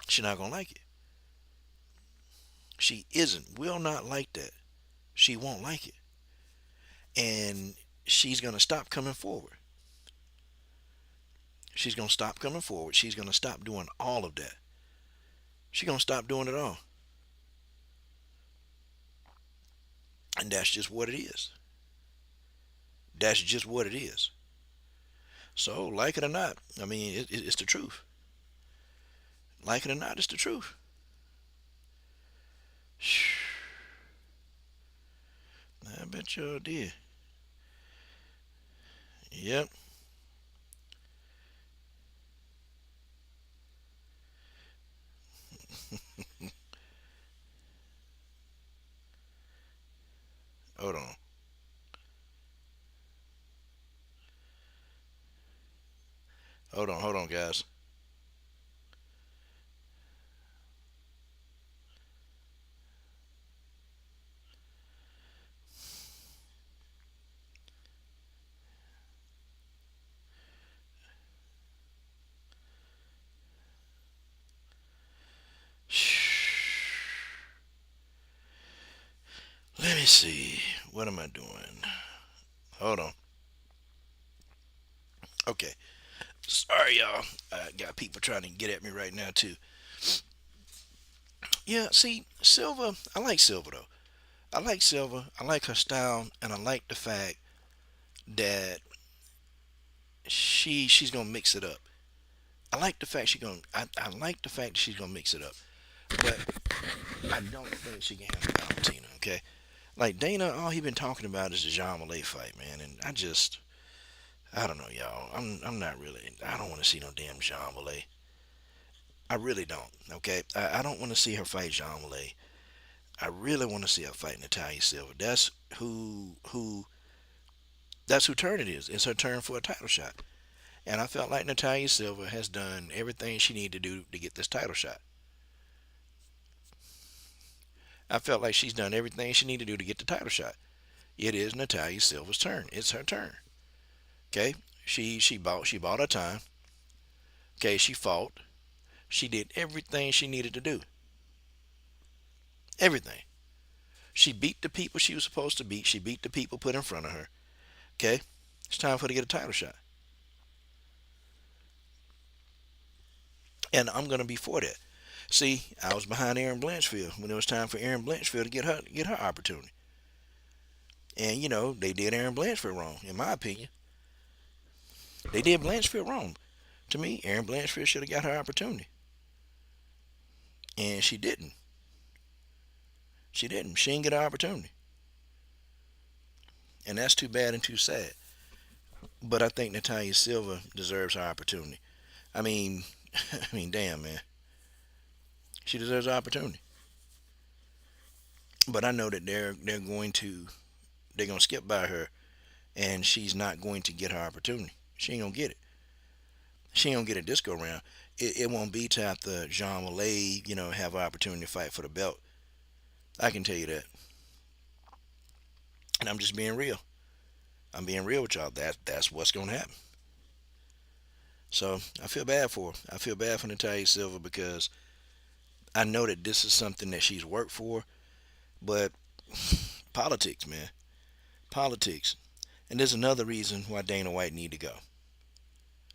She's not going to like it. She will not like that. She won't like it. And she's going to stop coming forward. She's going to stop coming forward. She's going to stop doing all of that. She's going to stop doing it all. And that's just what it is. That's just what it is. So, like it or not, I mean, it's the truth. Like it or not, it's the truth. I bet y'all did. Yep. Hold on. Hold on, guys. Let me see. What am I doing? Hold on. Okay. Sorry, y'all. I got people trying to get at me right now, too. Yeah, see, Silva, I like Silva, though. I like Silva. I like her style, and I like the fact that she's gonna mix it up. I like the fact that she's gonna mix it up. But I don't think she can handle Valentina, okay? Like Dana, all he been talking about is the Jean Malay fight, man, and I don't know, y'all. I'm not really. I don't want to see no damn Jean Malay. I really don't. Okay, I don't want to see her fight Jean Malay. I really want to see her fight Natalya Silva. That's who turn it is. It's her turn for a title shot. And I felt like Natalya Silva has done everything she needed to do to get this title shot. I felt like she's done everything she needed to do to get the title shot. It is Natalya Silva's turn. It's her turn. Okay, she bought her time. Okay, she fought. She did everything she needed to do. Everything. She beat the people she was supposed to beat. She beat the people put in front of her. Okay, it's time for her to get a title shot. And I'm gonna be for that. See, I was behind Aaron Blanchfield when it was time for Aaron Blanchfield to get her opportunity. And they did Aaron Blanchfield wrong, in my opinion. They did Blanchfield wrong. To me, Aaron Blanchfield should have got her opportunity. And she didn't. She didn't. She didn't get her opportunity. And that's too bad and too sad. But I think Natalya Silva deserves her opportunity. I mean, damn, man. She deserves an opportunity. But I know that they're gonna skip by her, and she's not going to get her opportunity. She ain't gonna get it. She ain't gonna get it this go round. It won't be till after Jean Malay, have an opportunity to fight for the belt. I can tell you that. And I'm just being real. I'm being real with y'all. That's what's gonna happen. So I feel bad for her. I feel bad for Natalya Silva because I know that this is something that she's worked for, but politics, man. Politics. And there's another reason why Dana White need to go.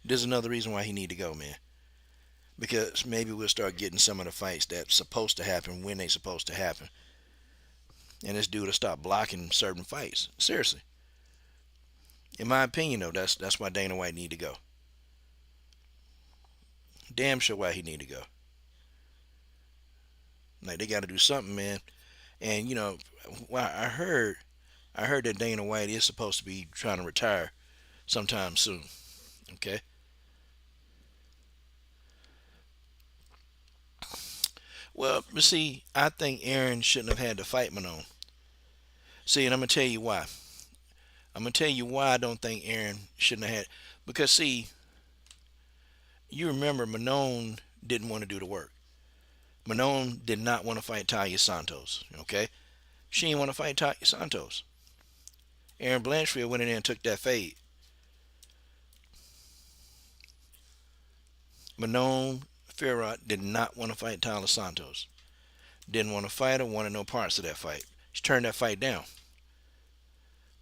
There's another reason why he need to go, man. Because maybe we'll start getting some of the fights that's supposed to happen when they supposed to happen. And this dude will stop blocking certain fights. Seriously. In my opinion, though, that's why Dana White need to go. Damn sure why he need to go. Like, they got to do something, man. And I heard that Dana White is supposed to be trying to retire sometime soon. Okay. Well, but see, I think Aaron shouldn't have had to fight Manon. See, and I'm gonna tell you why. I'm gonna tell you why I don't think Aaron shouldn't have had. Because see, you remember Manon didn't want to do the work. Manon did not want to fight Talia Santos. Okay, she didn't want to fight Talia Santos. Aaron Blanchfield went in there and took that fade. Manon Fiorot did not want to fight Talia Santos. Didn't want to fight her, wanted no parts of that fight. She turned that fight down.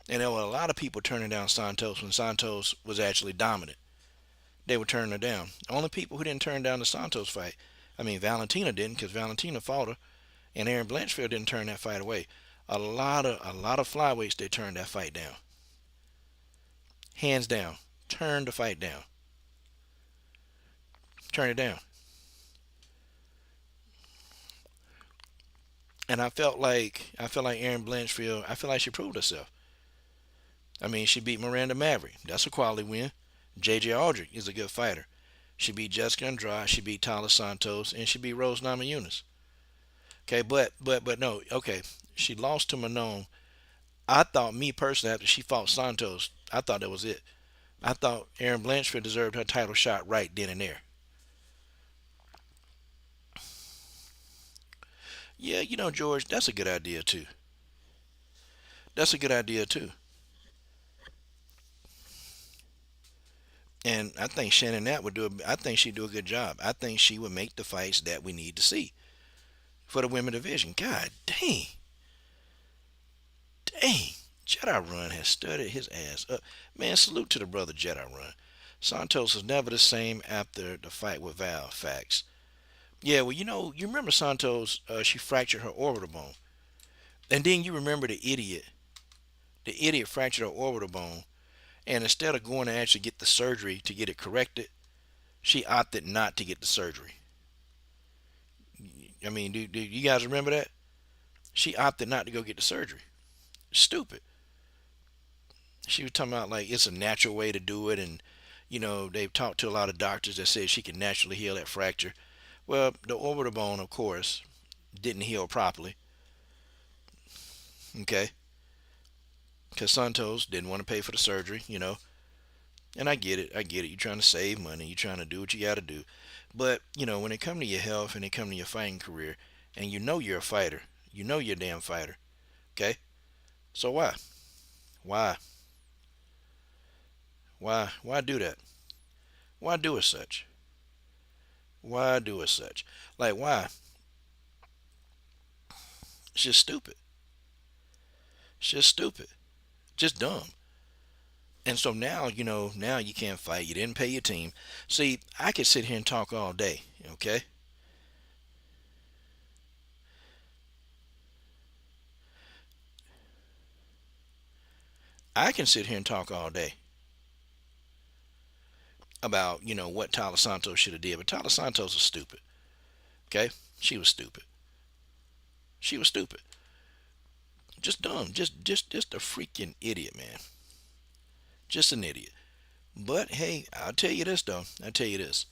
And there were a lot of people turning down Santos when Santos was actually dominant. They were turning her down. The only people who didn't turn down the Santos fight, Valentina didn't, because Valentina fought her, and Aaron Blanchfield didn't turn that fight away. A lot of flyweights, they turned that fight down. Hands down, turned the fight down. Turn it down. And I felt like Aaron Blanchfield, I feel like she proved herself. She beat Miranda Maverick. That's a quality win. J.J. Aldrich is a good fighter. She beat Jessica Andrade. She beat Talia Santos, and she beat Rose Namajunas. Okay, but no. Okay, she lost to Manon. I thought, me personally, after she fought Santos, I thought that was it. I thought Aaron Blanchfield deserved her title shot right then and there. Yeah, George, that's a good idea too. That's a good idea too. And I think Shannon Knapp I think she'd do a good job. I think she would make the fights that we need to see for the women division. God dang. Jedi Run has studied his ass up. Man, salute to the brother Jedi Run. Santos was never the same after the fight with Val. Facts. Yeah, well, you remember Santos, she fractured her orbital bone. And then you remember the idiot. The idiot fractured her orbital bone. And instead of going to actually get the surgery to get it corrected, she opted not to get the surgery. I mean, do you guys remember that? She opted not to go get the surgery. Stupid. She was talking about like it's a natural way to do it, and they've talked to a lot of doctors that said she can naturally heal that fracture. Well, the orbital bone, of course, didn't heal properly. Okay, because Santos didn't want to pay for the surgery. And I get it. I get it. You're trying to save money. You're trying to do what you got to do. But when it comes to your health and it comes to your fighting career, and you're a fighter, you're a damn fighter. Okay, so why, why do that? Why do as such? Why do as such? Like why? It's just stupid. It's just stupid. Just dumb. And so now you can't fight. You didn't pay your team. See, I could sit here and talk all day, okay? I can sit here and talk all day about, what Tyler Santos should have did. But Tyler Santos was stupid, okay? She was stupid. She was stupid. Just dumb. Just a freaking idiot, man. Just an idiot. But, hey, I'll tell you this, though. I'll tell you this.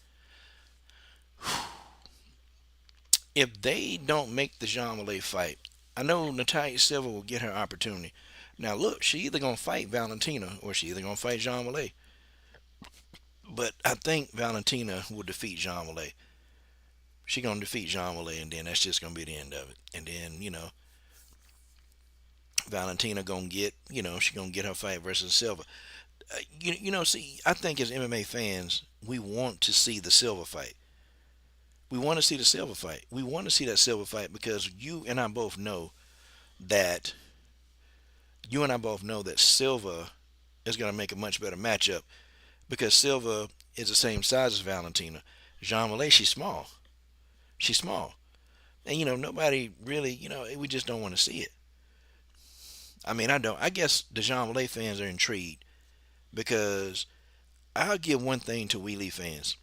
If they don't make the Jean Malay fight, I know Natalya Silva will get her opportunity. Now, look, she either going to fight Valentina or she either going to fight Jean Malay. But I think Valentina will defeat Jean Malay. She going to defeat Jean Malay, and then that's just going to be the end of it. And then, Valentina going to get, she going to get her fight versus Silva. See, I think as MMA fans, we want to see the Silva fight. We want to see the Silva fight. We want to see that Silva fight because you and I both know that Silva is going to make a much better matchup because Silva is the same size as Valentina. Jean Malay, she's small. She's small. And, nobody really, we just don't want to see it. I mean, I don't. I guess the Jean Malay fans are intrigued because I'll give one thing to Wheelie fans.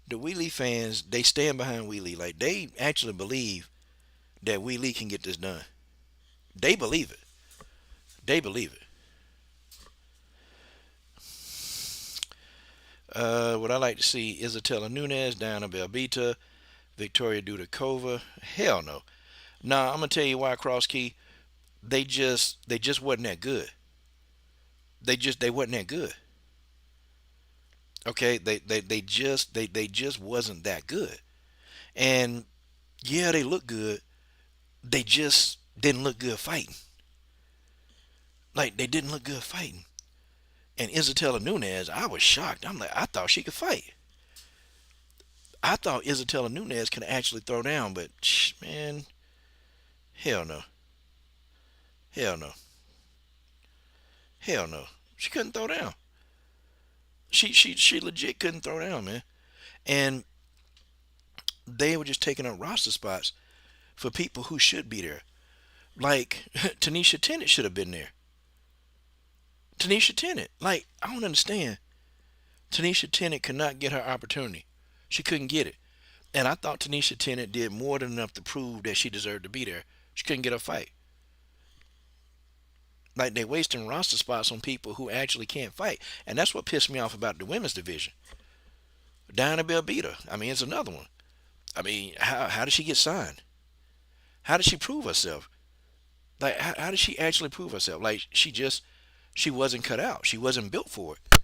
The Wheelie fans, they stand behind Wheelie. Like, they actually believe that Wheelie can get this done. They believe it. They believe it. What I like to see is Isabella Nunes down to Belbita, Victoria Dudakova. Hell no. Nah, I'm gonna tell you why, Cross Key. They just wasn't that good. They wasn't that good. Okay, they just wasn't that good. And yeah, they look good. They just didn't look good fighting. Like they didn't look good fighting. And Isabella Nunes, I was shocked. I'm like, I thought she could fight. I thought Isabella Nunes could actually throw down, but man, hell no. Hell no. Hell no. She couldn't throw down. She legit couldn't throw down, man. And they were just taking up roster spots for people who should be there. Like Tanisha Tennant should have been there. Tanisha Tennant. Like, I don't understand. Tanisha Tennant could not get her opportunity. She couldn't get it. And I thought Tanisha Tennant did more than enough to prove that she deserved to be there. She couldn't get a fight. Like, they wasting roster spots on people who actually can't fight. And that's what pissed me off about the women's division. Diana Belbita. I mean, it's another one. I mean, how did she get signed? How did she prove herself? Like, how did she actually prove herself? Like, she wasn't cut out. She wasn't built for it.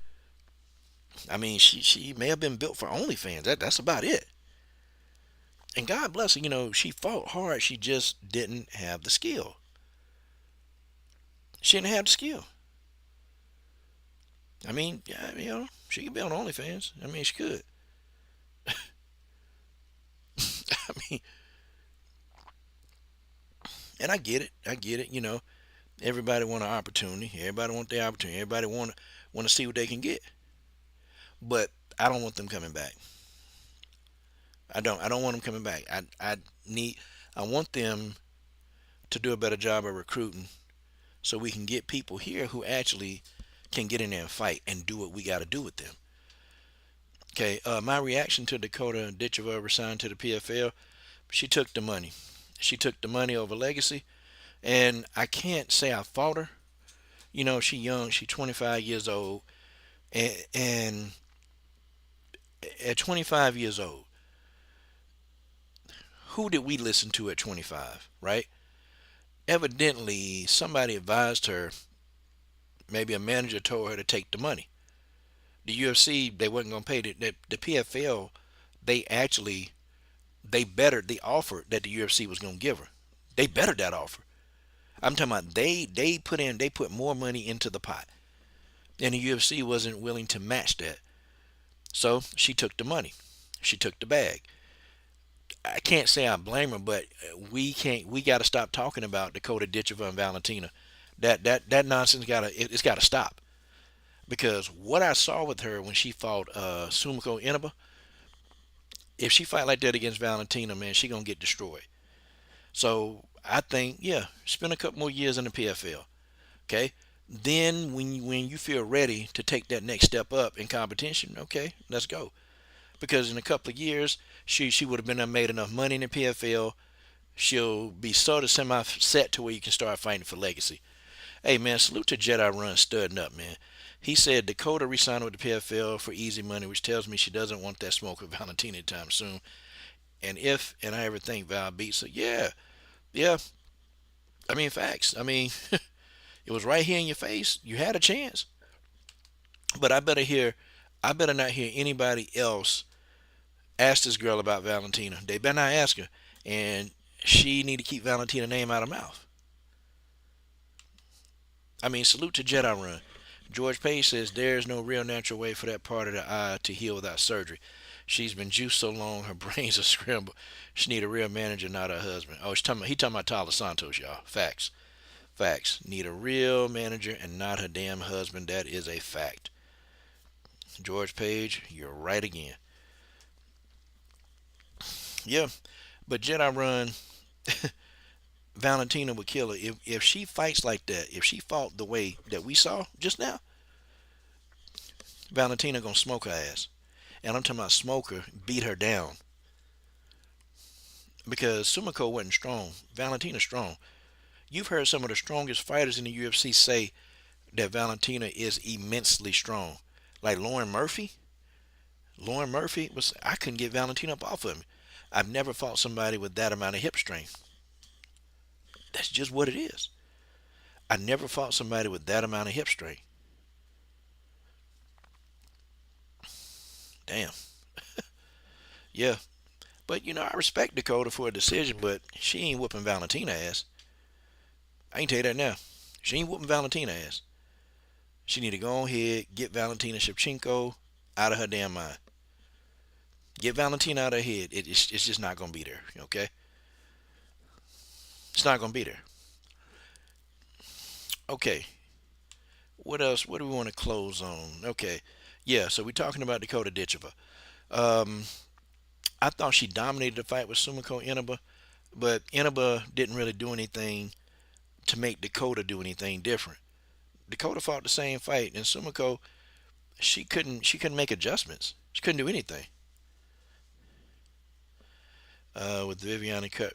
I mean, she may have been built for OnlyFans. That's about it. And God bless her, she fought hard. She just didn't have the skill. She didn't have the skill. I mean, yeah, she could be on OnlyFans. I mean, she could. I mean, and I get it. Everybody want an opportunity. Everybody want their opportunity. Everybody want to see what they can get. But I don't want them coming back. I don't want them coming back. Need. I want them to do a better job of recruiting so we can get people here who actually can get in there and fight and do what we got to do with them. Okay, my reaction to Dakota Ditcheva resigned to the PFL, she took the money. She took the money over legacy, and I can't say I fault her. You know, she young, she 25 years old, and at 25 years old, who did we listen to at 25, right? Evidently, somebody advised her, maybe a manager told her to take the money. The UFC, they wasn't going to pay the PFL. They actually they offer that the UFC was going to give her. They bettered that offer. I'm talking about they put more money into the pot, and the UFC wasn't willing to match that. So she took the money. She took the bag. I can't say I blame her, but we got to stop talking about Dakota Ditcheva and Valentina. That nonsense it's got to stop. Because what I saw with her when she fought Sumiko Inaba, if she fight like that against Valentina, man, she gonna get destroyed. So I think, yeah, spend a couple more years in the PFL. Okay, then when you feel ready to take that next step up in competition, okay, let's go. Because in a couple of years, she would have been made enough money in the PFL. She'll be sort of semi set to where you can start fighting for legacy. Hey man, salute to Jedi Run studding up, man. He said Dakota re-signed with the PFL for easy money, which tells me she doesn't want that smoke with Valentina anytime soon. And I ever think Val beats her, yeah, yeah. I mean, facts. I mean, it was right here in your face. You had a chance. But I better not hear anybody else ask this girl about Valentina. They better not ask her, and she need to keep Valentina's name out of her mouth. I mean, salute to Jedi Run. George Page says there's no real natural way for that part of the eye to heal without surgery. She's been juiced so long, her brains are scrambled. She need a real manager, not her husband. Oh, he talking about Tyler Santos, y'all. Facts. Facts. Need a real manager and not her damn husband. That is a fact. George Page, you're right again. Yeah, but Jedi Run, Valentina would kill her. If she fights like that, if she fought the way that we saw just now, Valentina gonna smoke her ass. And I'm talking about smoke her, beat her down. Because Sumiko wasn't strong. Valentina's strong. You've heard some of the strongest fighters in the UFC say that Valentina is immensely strong. Like Lauren Murphy. Lauren Murphy was I couldn't get Valentina up off of me. I've never fought somebody with that amount of hip strength. That's just what it is. I never fought somebody with that amount of hip strength. Damn. Yeah. But, you know, I respect Dakota for a decision, but she ain't whooping Valentina ass. I can tell you that now. She ain't whooping Valentina ass. She need to go ahead, get Valentina Shevchenko out of her damn mind. Get Valentina out of her head. It's just not going to be there, okay? It's not going to be there. Okay. What else? What do we want to close on? Okay. Yeah, so we're talking about Dakota Ditcheva. I thought she dominated the fight with Sumiko Inaba, but Inaba didn't really do anything to make Dakota do anything different. Dakota fought the same fight, and Sumiko, she couldn't make adjustments. She couldn't do anything. With Viviane cut.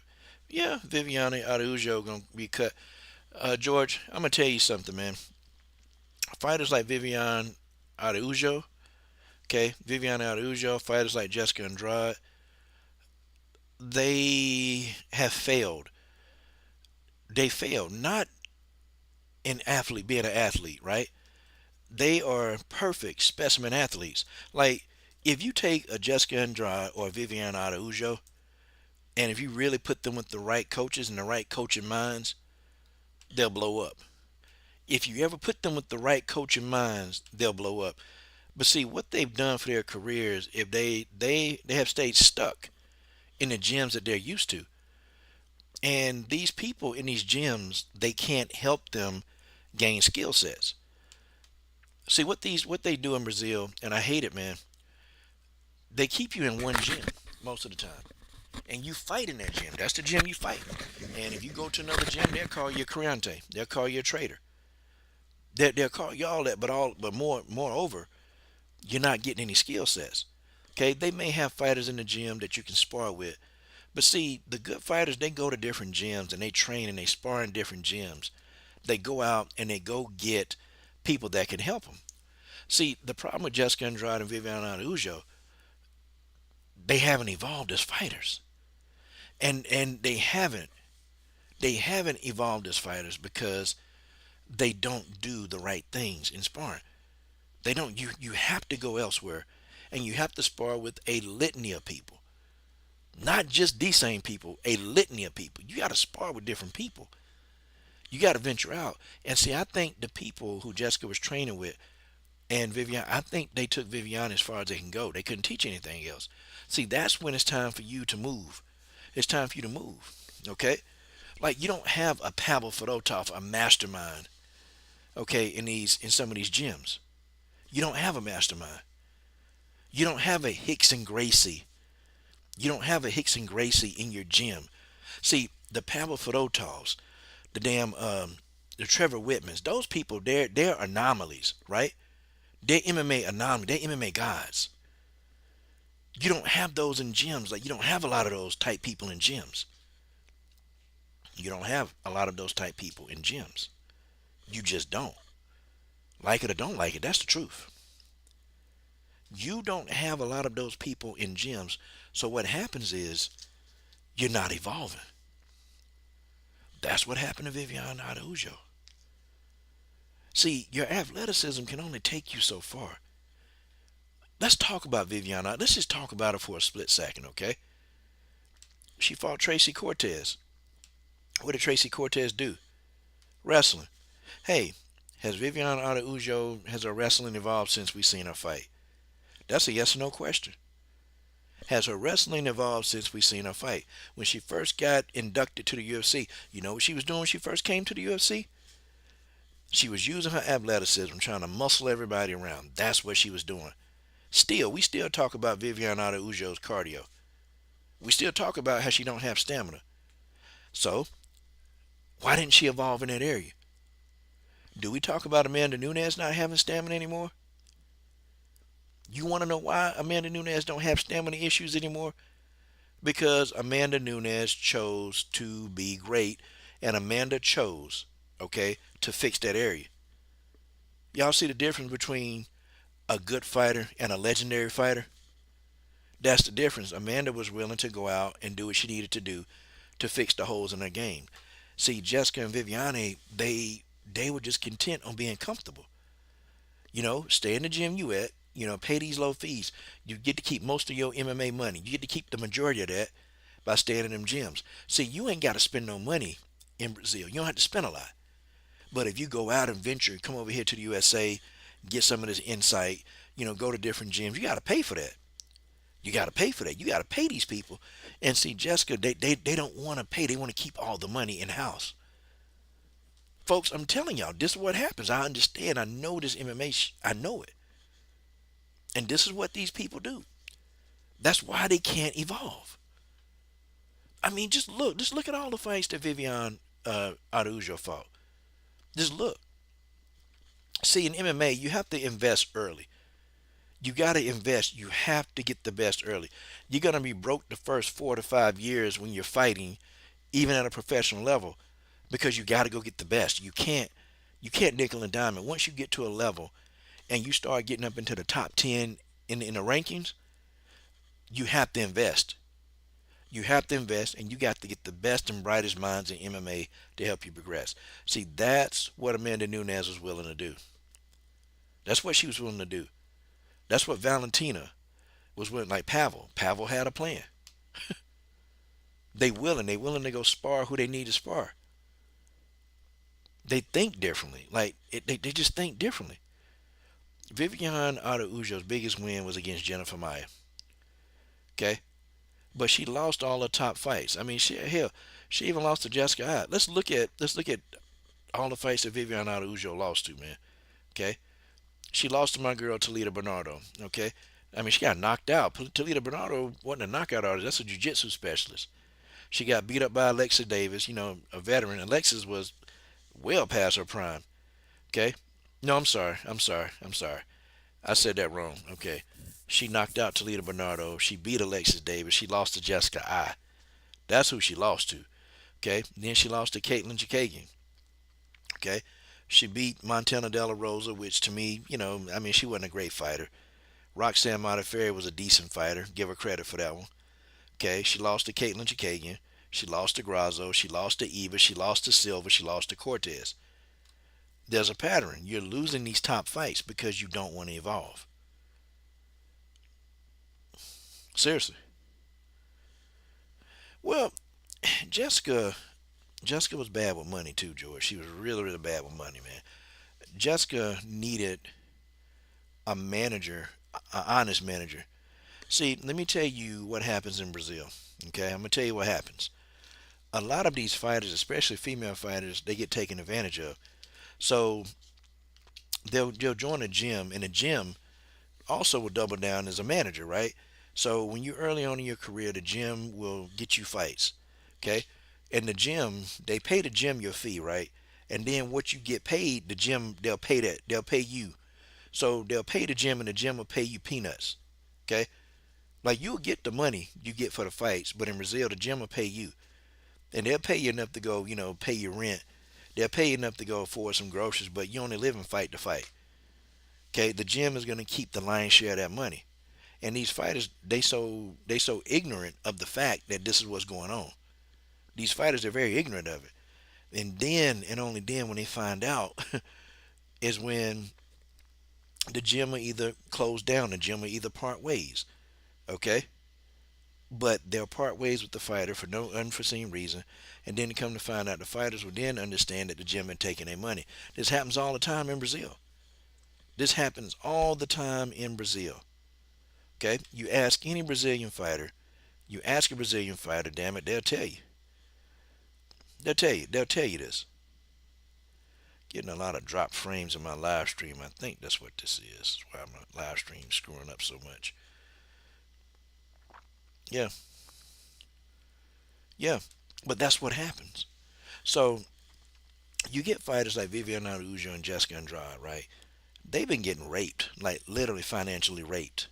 Yeah, Viviane Araujo gonna be cut. George, I'm gonna tell you something, man. Fighters like Viviane Araujo, okay, Viviane Araujo, fighters like Jessica Andrade, they have failed. They failed, not in being an athlete, right? They are perfect specimen athletes. Like, if you take a Jessica Andrade or a Viviane Araujo, and if you really put them with the right coaches and the right coaching minds, they'll blow up. If you ever put them with the right coaching minds, they'll blow up. But see, what they've done for their careers, if they have stayed stuck in the gyms that they're used to. And these people in these gyms, they can't help them gain skill sets. See what they do in Brazil, and I hate it, man. They keep you in one gym most of the time, and you fight in that gym. That's the gym you fight. And if you go to another gym, they'll call you a creante. They'll call you a traitor. They'll call you all that, but moreover, you're not getting any skill sets. Okay, they may have fighters in the gym that you can spar with, but see, the good fighters, they go to different gyms and they train and they spar in different gyms. They go out and they go get people that can help them. See, the problem with Jessica Andrade and Viviane Araújo, they haven't evolved as fighters, and they haven't evolved as fighters because they don't do the right things in sparring. They don't. You have to go elsewhere, and you have to spar with a litany of people, not just the same people. A litany of people. You got to spar with different people. You got to venture out. And see, I think the people who Jessica was training with and Vivian, I think they took Vivian as far as they can go. They couldn't teach anything else. See, that's when it's time for you to move. It's time for you to move. Okay? Like you don't have a Pavel Fedotov, a mastermind, okay, in some of these gyms. You don't have a mastermind. You don't have a Hicks and Gracie. You don't have a Hicks and Gracie in your gym. See, the Pavel Fedotovs, the damn the Trevor Whitmans, those people, they're anomalies, right? They're MMA anomalies. They're MMA gods. You don't have those in gyms. Like you don't have a lot of those type people in gyms. You don't have a lot of those type people in gyms. You just don't. Like it or don't like it, that's the truth. You don't have a lot of those people in gyms. So what happens is you're not evolving. That's what happened to Viviane Araújo. See, your athleticism can only take you so far. Let's talk about Viviane. Let's just talk about her for a split second, okay? She fought Tracy Cortez. What did Tracy Cortez do? Wrestling. Hey, has Viviane Araújo, has her wrestling evolved since we seen her fight? That's a yes or no question. Has her wrestling evolved since we seen her fight? When she first got inducted to the UFC, you know what she was doing when she first came to the UFC? She was using her athleticism, trying to muscle everybody around. That's what she was doing. Still, we still talk about Viviane Araújo's cardio. We still talk about how she don't have stamina. So, why didn't she evolve in that area? Do we talk about Amanda Nunes not having stamina anymore? You want to know why Amanda Nunes don't have stamina issues anymore? Because Amanda Nunes chose to be great, and Amanda chose, okay, to fix that area. Y'all see the difference between a good fighter and a legendary fighter? That's the difference. Amanda was willing to go out and do what she needed to do to fix the holes in her game. See, Jessica and Viviane, they were just content on being comfortable. You know, stay in the gym you at, you know, pay these low fees. You get to keep most of your MMA money. You get to keep the majority of that by staying in them gyms. See, you ain't got to spend no money in Brazil. You don't have to spend a lot. But if you go out and venture, come over here to the USA, get some of this insight, you know, go to different gyms, you got to pay for that. You got to pay for that. You got to pay these people. And see, Jessica, they don't want to pay. They want to keep all the money in-house. Folks, I'm telling y'all, this is what happens. I understand. I know this MMA. I know it. And this is what these people do. That's why they can't evolve. I mean, just look. Just look at all the fights that Viviane Araújo fought. Just look. See, in MMA, you have to invest early. You got to invest. You have to get the best early. You're going to be broke the first 4 to 5 years when you're fighting, even at a professional level, because you got to go get the best. You can't nickel and dime it. Once you get to a level and you start getting up into the top 10 in the rankings, you have to invest. You have to invest, and you got to get the best and brightest minds in MMA to help you progress. See, that's what Amanda Nunes was willing to do. That's what she was willing to do. That's what Valentina was willing. Like Pavel. Pavel had a plan. They willing. They willing to go spar who they need to spar. They think differently. Like they just think differently. Viviane Araújo's biggest win was against Jennifer Maia. Okay? but she lost all her top fights. I mean, hell, she even lost to Jessica Eye. Let's look at all the fights that Viviane Araújo lost to, man. Okay, she lost to my girl Talita Bernardo. Okay, I mean, she got knocked out. Talita Bernardo wasn't a knockout artist. That's a jiu-jitsu specialist. She got beat up by Alexa Davis, a veteran. Alexis was well past her prime. Okay, no, I'm sorry. I said that wrong. Okay, she knocked out Talita Bernardo. She beat Alexis Davis. She lost to Jessica Eye. That's who she lost to. Okay, then she lost to Caitlin Chikagian. Okay, she beat Montana De La Rosa, which to me, I mean, she wasn't a great fighter. Roxanne Modafferi was a decent fighter. Give her credit for that one. Okay, she lost to Caitlin Chikagian. She lost to Grazo. She lost to Eva. She lost to Silva. She lost to Cortez. There's a pattern. You're losing these top fights because you don't want to evolve. Seriously. Well, Jessica Jessica was bad with money too, George. She was really, really bad with money, man. Jessica needed a manager, an honest manager. See, let me tell you what happens in Brazil. Okay, I'm gonna tell you what happens. A lot of these fighters, especially female fighters, they get taken advantage of. So they'll join a gym, and the gym also will double down as a manager, right? So when you're early on in your career, the gym will get you fights, okay? And the gym, they pay the gym your fee, right? And then what you get paid, the gym they'll pay that. They'll pay you. So they'll pay the gym, and the gym will pay you peanuts, okay? Like you'll get the money you get for the fights, but in Brazil, the gym will pay you, and they'll pay you enough to go, pay your rent. They'll pay you enough to go afford some groceries, but you only live in fight to fight. Okay, the gym is going to keep the lion's share of that money. And these fighters, they so ignorant of the fact that this is what's going on. These fighters are very ignorant of it. And then, and only then, when they find out, is when the gym will either close down, the gym will either part ways. Okay, but they'll part ways with the fighter for no unforeseen reason, and then come to find out the fighters will then understand that the gym is taking their money. This happens all the time in Brazil. This happens all the time in Brazil. Okay, you ask any Brazilian fighter, you ask a Brazilian fighter, damn it, they'll tell you. They'll tell you this. Getting a lot of drop frames in my live stream. I think that's what this is. That's why my live stream screwing up so much. Yeah, yeah, but that's what happens. So you get fighters like Viviane Araújo and Jessica Andrade, right? They've been getting raped, like literally financially raped.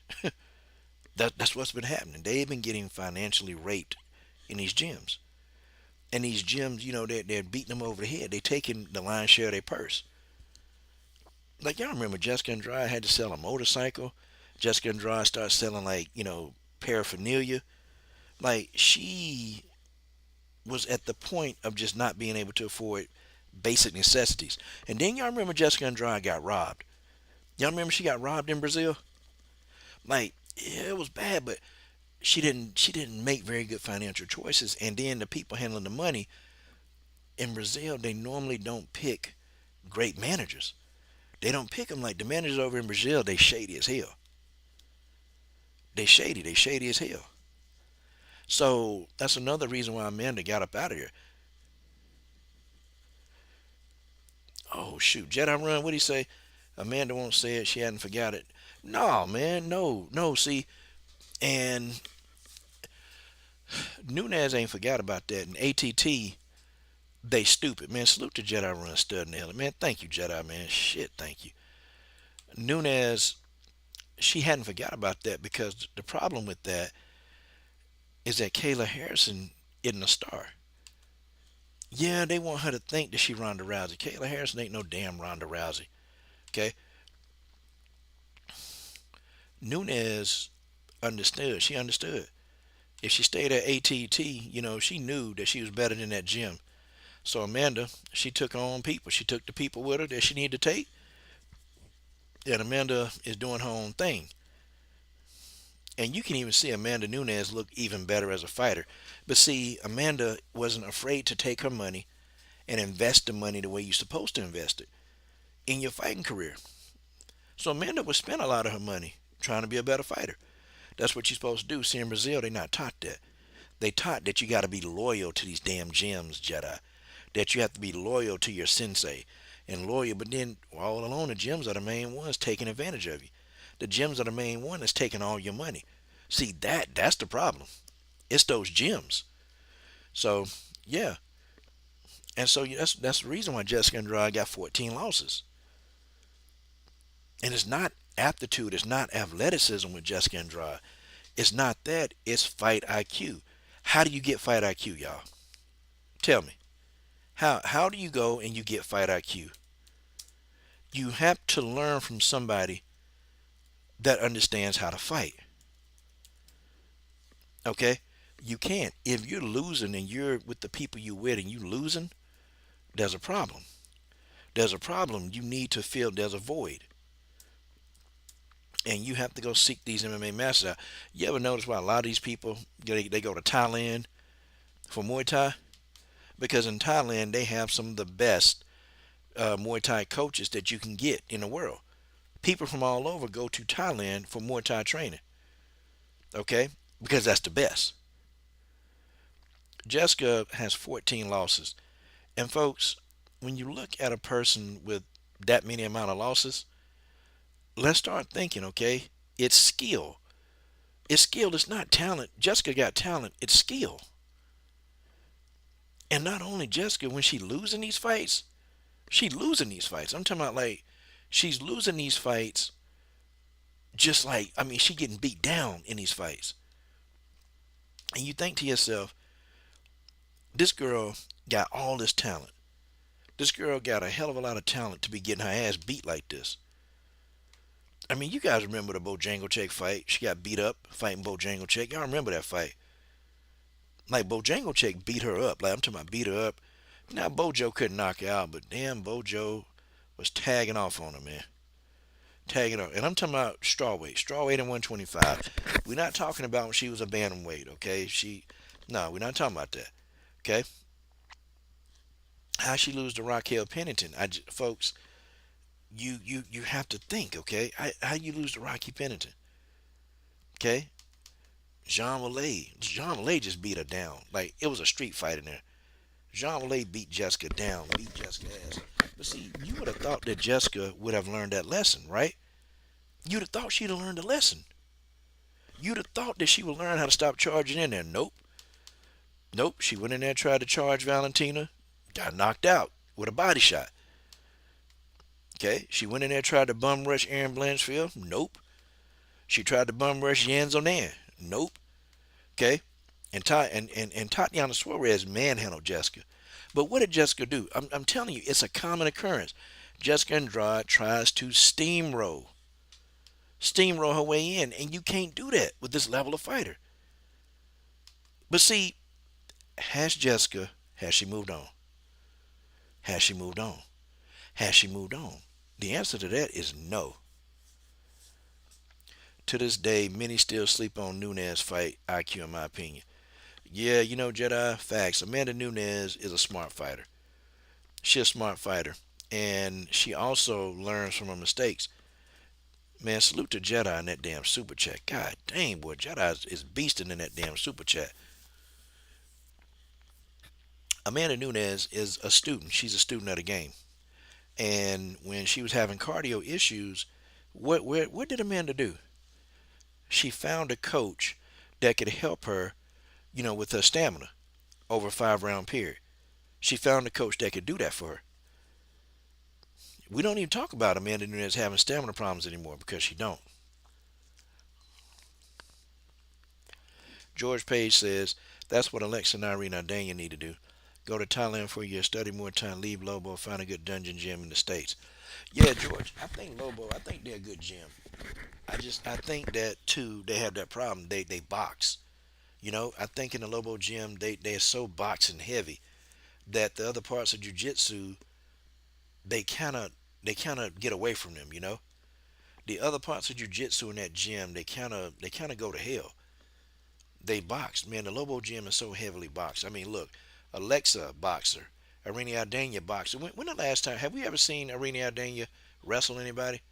That's what's been happening. They've been getting financially raped in these gyms. And these gyms, they're beating them over the head. They're taking the lion's share of their purse. Like, y'all remember Jessica Andrade had to sell a motorcycle? Jessica Andrade started selling, like, paraphernalia. Like, she was at the point of just not being able to afford basic necessities. And then y'all remember Jessica Andrade got robbed. Y'all remember she got robbed in Brazil? Like, yeah, it was bad, but she didn't make very good financial choices. And then the people handling the money in Brazil, they normally don't pick great managers. They don't pick them. Like the managers over in Brazil, they shady as hell. They shady as hell. So that's another reason why Amanda got up out of here. Oh shoot, Jedi Run, what'd he say? Amanda won't say it, she hadn't forgot it. No, man, no, see, and Nunes ain't forgot about that. And ATT, they stupid, man. Salute to Jedi Run Stud Nelly, man. Thank you, Jedi, man. Shit, thank you. Nunes, she hadn't forgot about that because the problem with that is that Kayla Harrison isn't a star. Yeah, they want her to think that she Ronda Rousey. Kayla Harrison ain't no damn Ronda Rousey. Okay? Nunes understood. She understood. If she stayed at ATT, she knew that she was better than that gym. So Amanda, she took her own people. She took the people with her that she needed to take. And Amanda is doing her own thing. And you can even see Amanda Nunes look even better as a fighter. But see, Amanda wasn't afraid to take her money and invest the money the way you're supposed to invest it in your fighting career. So Amanda would spend a lot of her money trying to be a better fighter. That's what you're supposed to do. See, in Brazil, they're not taught that. They taught that you got to be loyal to these damn gyms, Jedi. That you have to be loyal to your sensei and loyal. But then all along, the gyms are the main ones taking advantage of you. The gyms are the main one that's taking all your money. See, that's the problem. It's those gyms. So, yeah. And so that's the reason why Jessica Andrade got 14 losses. And it's not aptitude, it's not athleticism with Jessica Andrade. It's not that, it's fight IQ. How do you get fight IQ, y'all? Tell me. How do you go and you get fight IQ? You have to learn from somebody that understands how to fight. Okay? You can't. If you're losing and you're with the people you with and you losing, there's a problem. There's a problem. You need to feel there's a void. And you have to go seek these MMA masters out. You ever notice why a lot of these people, they go to Thailand for Muay Thai? Because in Thailand, they have some of the best Muay Thai coaches that you can get in the world. People from all over go to Thailand for Muay Thai training. Okay? Because that's the best. Jessica has 14 losses. And folks, when you look at a person with that many amount of losses, let's start thinking, okay? It's skill. It's skill. It's not talent. Jessica got talent. It's skill. And not only Jessica, when she losing these fights, I'm talking about like, she's losing these fights just like, she getting beat down in these fights. And you think to yourself, this girl got all this talent. This girl got a hell of a lot of talent to be getting her ass beat like this. You guys remember the Bojangles fight? She got beat up fighting Bojangles. Y'all remember that fight? Like, Bojangles beat her up. Like, I'm talking about beat her up. Now, Bojo couldn't knock her out, but damn, Bojo was tagging off on her, man. Tagging off. And I'm talking about strawweight. Strawweight and 125. We're not talking about when she was a bantamweight, okay? No, we're not talking about that, okay? How she lose to Raquel Pennington? Folks, you have to think, okay? How you lose to Rocky Pennington? Okay? Jean Malay just beat her down. Like, it was a street fight in there. Jean Malay beat Jessica down, beat Jessica's ass. But see, you would have thought that Jessica would have learned that lesson, right? You'd have thought she'd have learned a lesson. You'd have thought that she would learn how to stop charging in there. Nope. She went in there and tried to charge Valentina. Got knocked out with a body shot. Okay, she went in there and tried to bum rush Aaron Blanchfield. Nope. She tried to bum rush Yan Zonan. Nope. Okay, and Tatiana Suarez manhandled Jessica. But what did Jessica do? I'm telling you, it's a common occurrence. Jessica Andrade tries to steamroll her way in, and you can't do that with this level of fighter. But see, has she moved on? Has she moved on? Has she moved on? The answer to that is no. To this day, many still sleep on Nunes' fight IQ, in my opinion. Yeah, Jedi, facts. Amanda Nunes is a smart fighter. She's a smart fighter. And she also learns from her mistakes. Man, salute to Jedi in that damn super chat. God dang, boy, Jedi is beasting in that damn super chat. Amanda Nunes is a student. She's a student of the game. And when she was having cardio issues, what did Amanda do? She found a coach that could help her, with her stamina over a 5-round period. She found a coach that could do that for her. We don't even talk about Amanda Nunes having stamina problems anymore because she don't. George Paige says, that's what Alexa and Irene Aldana need to do. Go to Thailand for a year, study more time, leave Lobo, find a good dungeon gym in the States. Yeah, George, I think they're a good gym. I think that, too, they have that problem. They box. I think in the Lobo gym, they're so boxing heavy that the other parts of jiu-jitsu, they kind of get away from them, The other parts of jiu-jitsu in that gym, they kind of go to hell. They box. Man, the Lobo gym is so heavily boxed. Look, Alexa, boxer. Irene Aldana, boxer. When the last time, have we ever seen Irene Aldana wrestle anybody?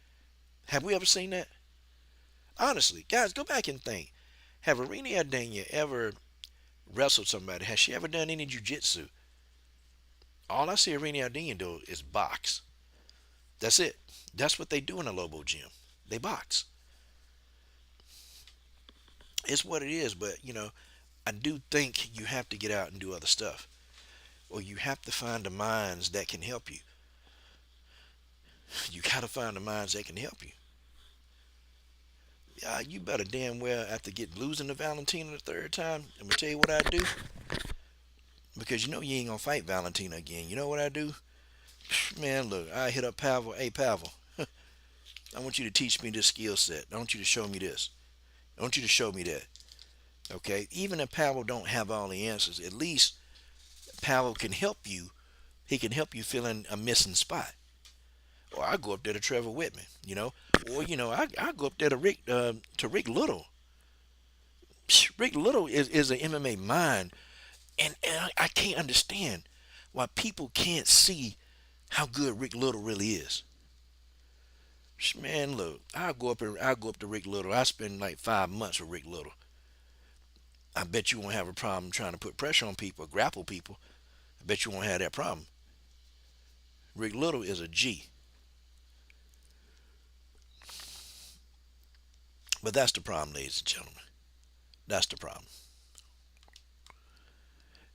Have we ever seen that? Honestly, guys, go back and think. Have Irene Aldana ever wrestled somebody. Has she ever done any jujitsu? All I see Irene Aldana do is box. That's it. That's what they do in a Lobo gym. They box. It's what it is. But I do think you have to get out and do other stuff, or you have to find the minds that can help you. You gotta find the minds that can help you. You better damn well after losing to Valentina the third time. I'm gonna tell you what I do, because you ain't gonna fight Valentina again. You know what I do? Man, look, I hit up Pavel. Hey, Pavel, I want you to teach me this skill set. I want you to show me this. I want you to show me that. Okay? Even if Pavel don't have all the answers, at least Pavel can help you. He can help you fill in a missing spot. Or I go up there to Trevor Whitman, Or I go up there to Rick Little. Rick Little is an MMA mind, and I can't understand why people can't see how good Rick Little really is. Man, look, I'll go up to Rick Little. I spend like 5 months with Rick Little. I bet you won't have a problem trying to put pressure on people, grapple people. I bet you won't have that problem. Rick Little is a G. But that's the problem, ladies and gentlemen. That's the problem.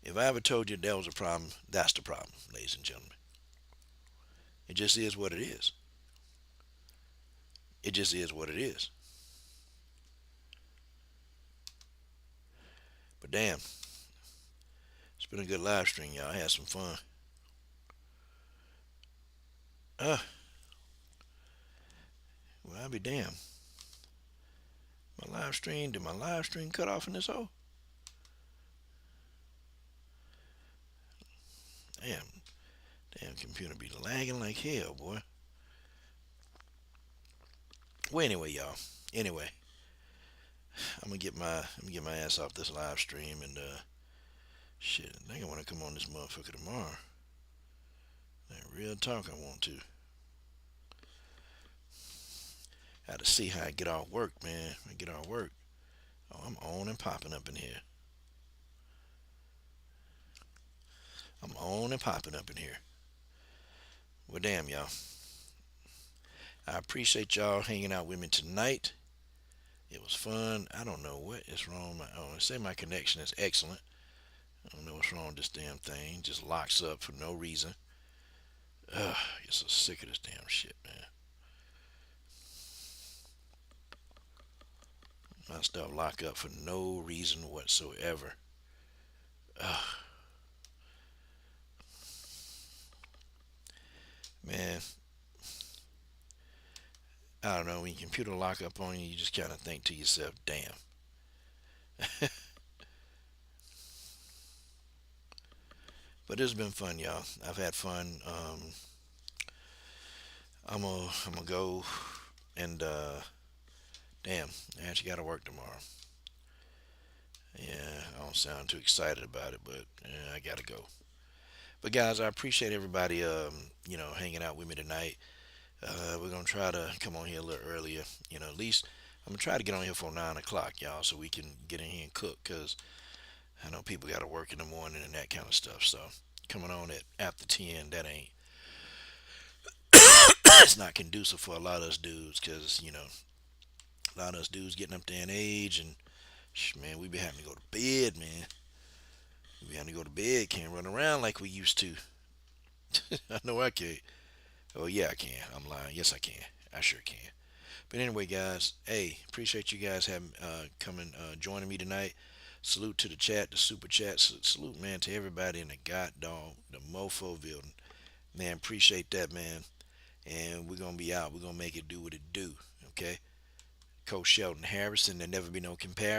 If I ever told you there was a problem, that's the problem, ladies and gentlemen. It just is what it is. It just is what it is. But damn, it's been a good live stream, y'all. I had some fun. Well, I'll be damned. Did my live stream cut off in this hole? Damn computer be lagging like hell, boy. Well, anyway, y'all. Anyway, I'm gonna get my ass off this live stream and shit. I think I want to come on this motherfucker tomorrow. That real talk, I want to. Got to see how I get off work, man. I get off work. Oh, I'm on and popping up in here. I'm on and popping up in here. Well, damn, y'all. I appreciate y'all hanging out with me tonight. It was fun. I don't know what is wrong. I say my connection is excellent. I don't know what's wrong with this damn thing. Just locks up for no reason. Ugh, I get so sick of this damn shit, man. My stuff lock up for no reason whatsoever. Ugh. Man, I don't know. When your computer lock up on you, you just kind of think to yourself, damn. But it's been fun, y'all. I've had fun. I'm gonna go and damn, I actually got to work tomorrow. Yeah, I don't sound too excited about it, but yeah, I gotta go. But guys, I appreciate everybody, hanging out with me tonight. We're gonna try to come on here a little earlier. At least I'm gonna try to get on here for 9 o'clock, y'all, so we can get in here and cook. Cause I know people gotta work in the morning and that kind of stuff. So coming on at after 10, that ain't. It's not conducive for a lot of us dudes, cause a lot of us dudes getting up there in age, and man, we be having to go to bed, man. We having to go to bed. Can't run around like we used to. I know I can't. Oh yeah, I can. I'm lying. Yes, I can. I sure can. But anyway, guys, hey, appreciate you guys having coming joining me tonight. Salute to the chat, the super chat. Salute, man, to everybody in the god dog, the mofo building. Man, appreciate that, man. And we're gonna be out. We're gonna make it do what it do. Okay. Coach Shelton Harrison. There never be no comparison.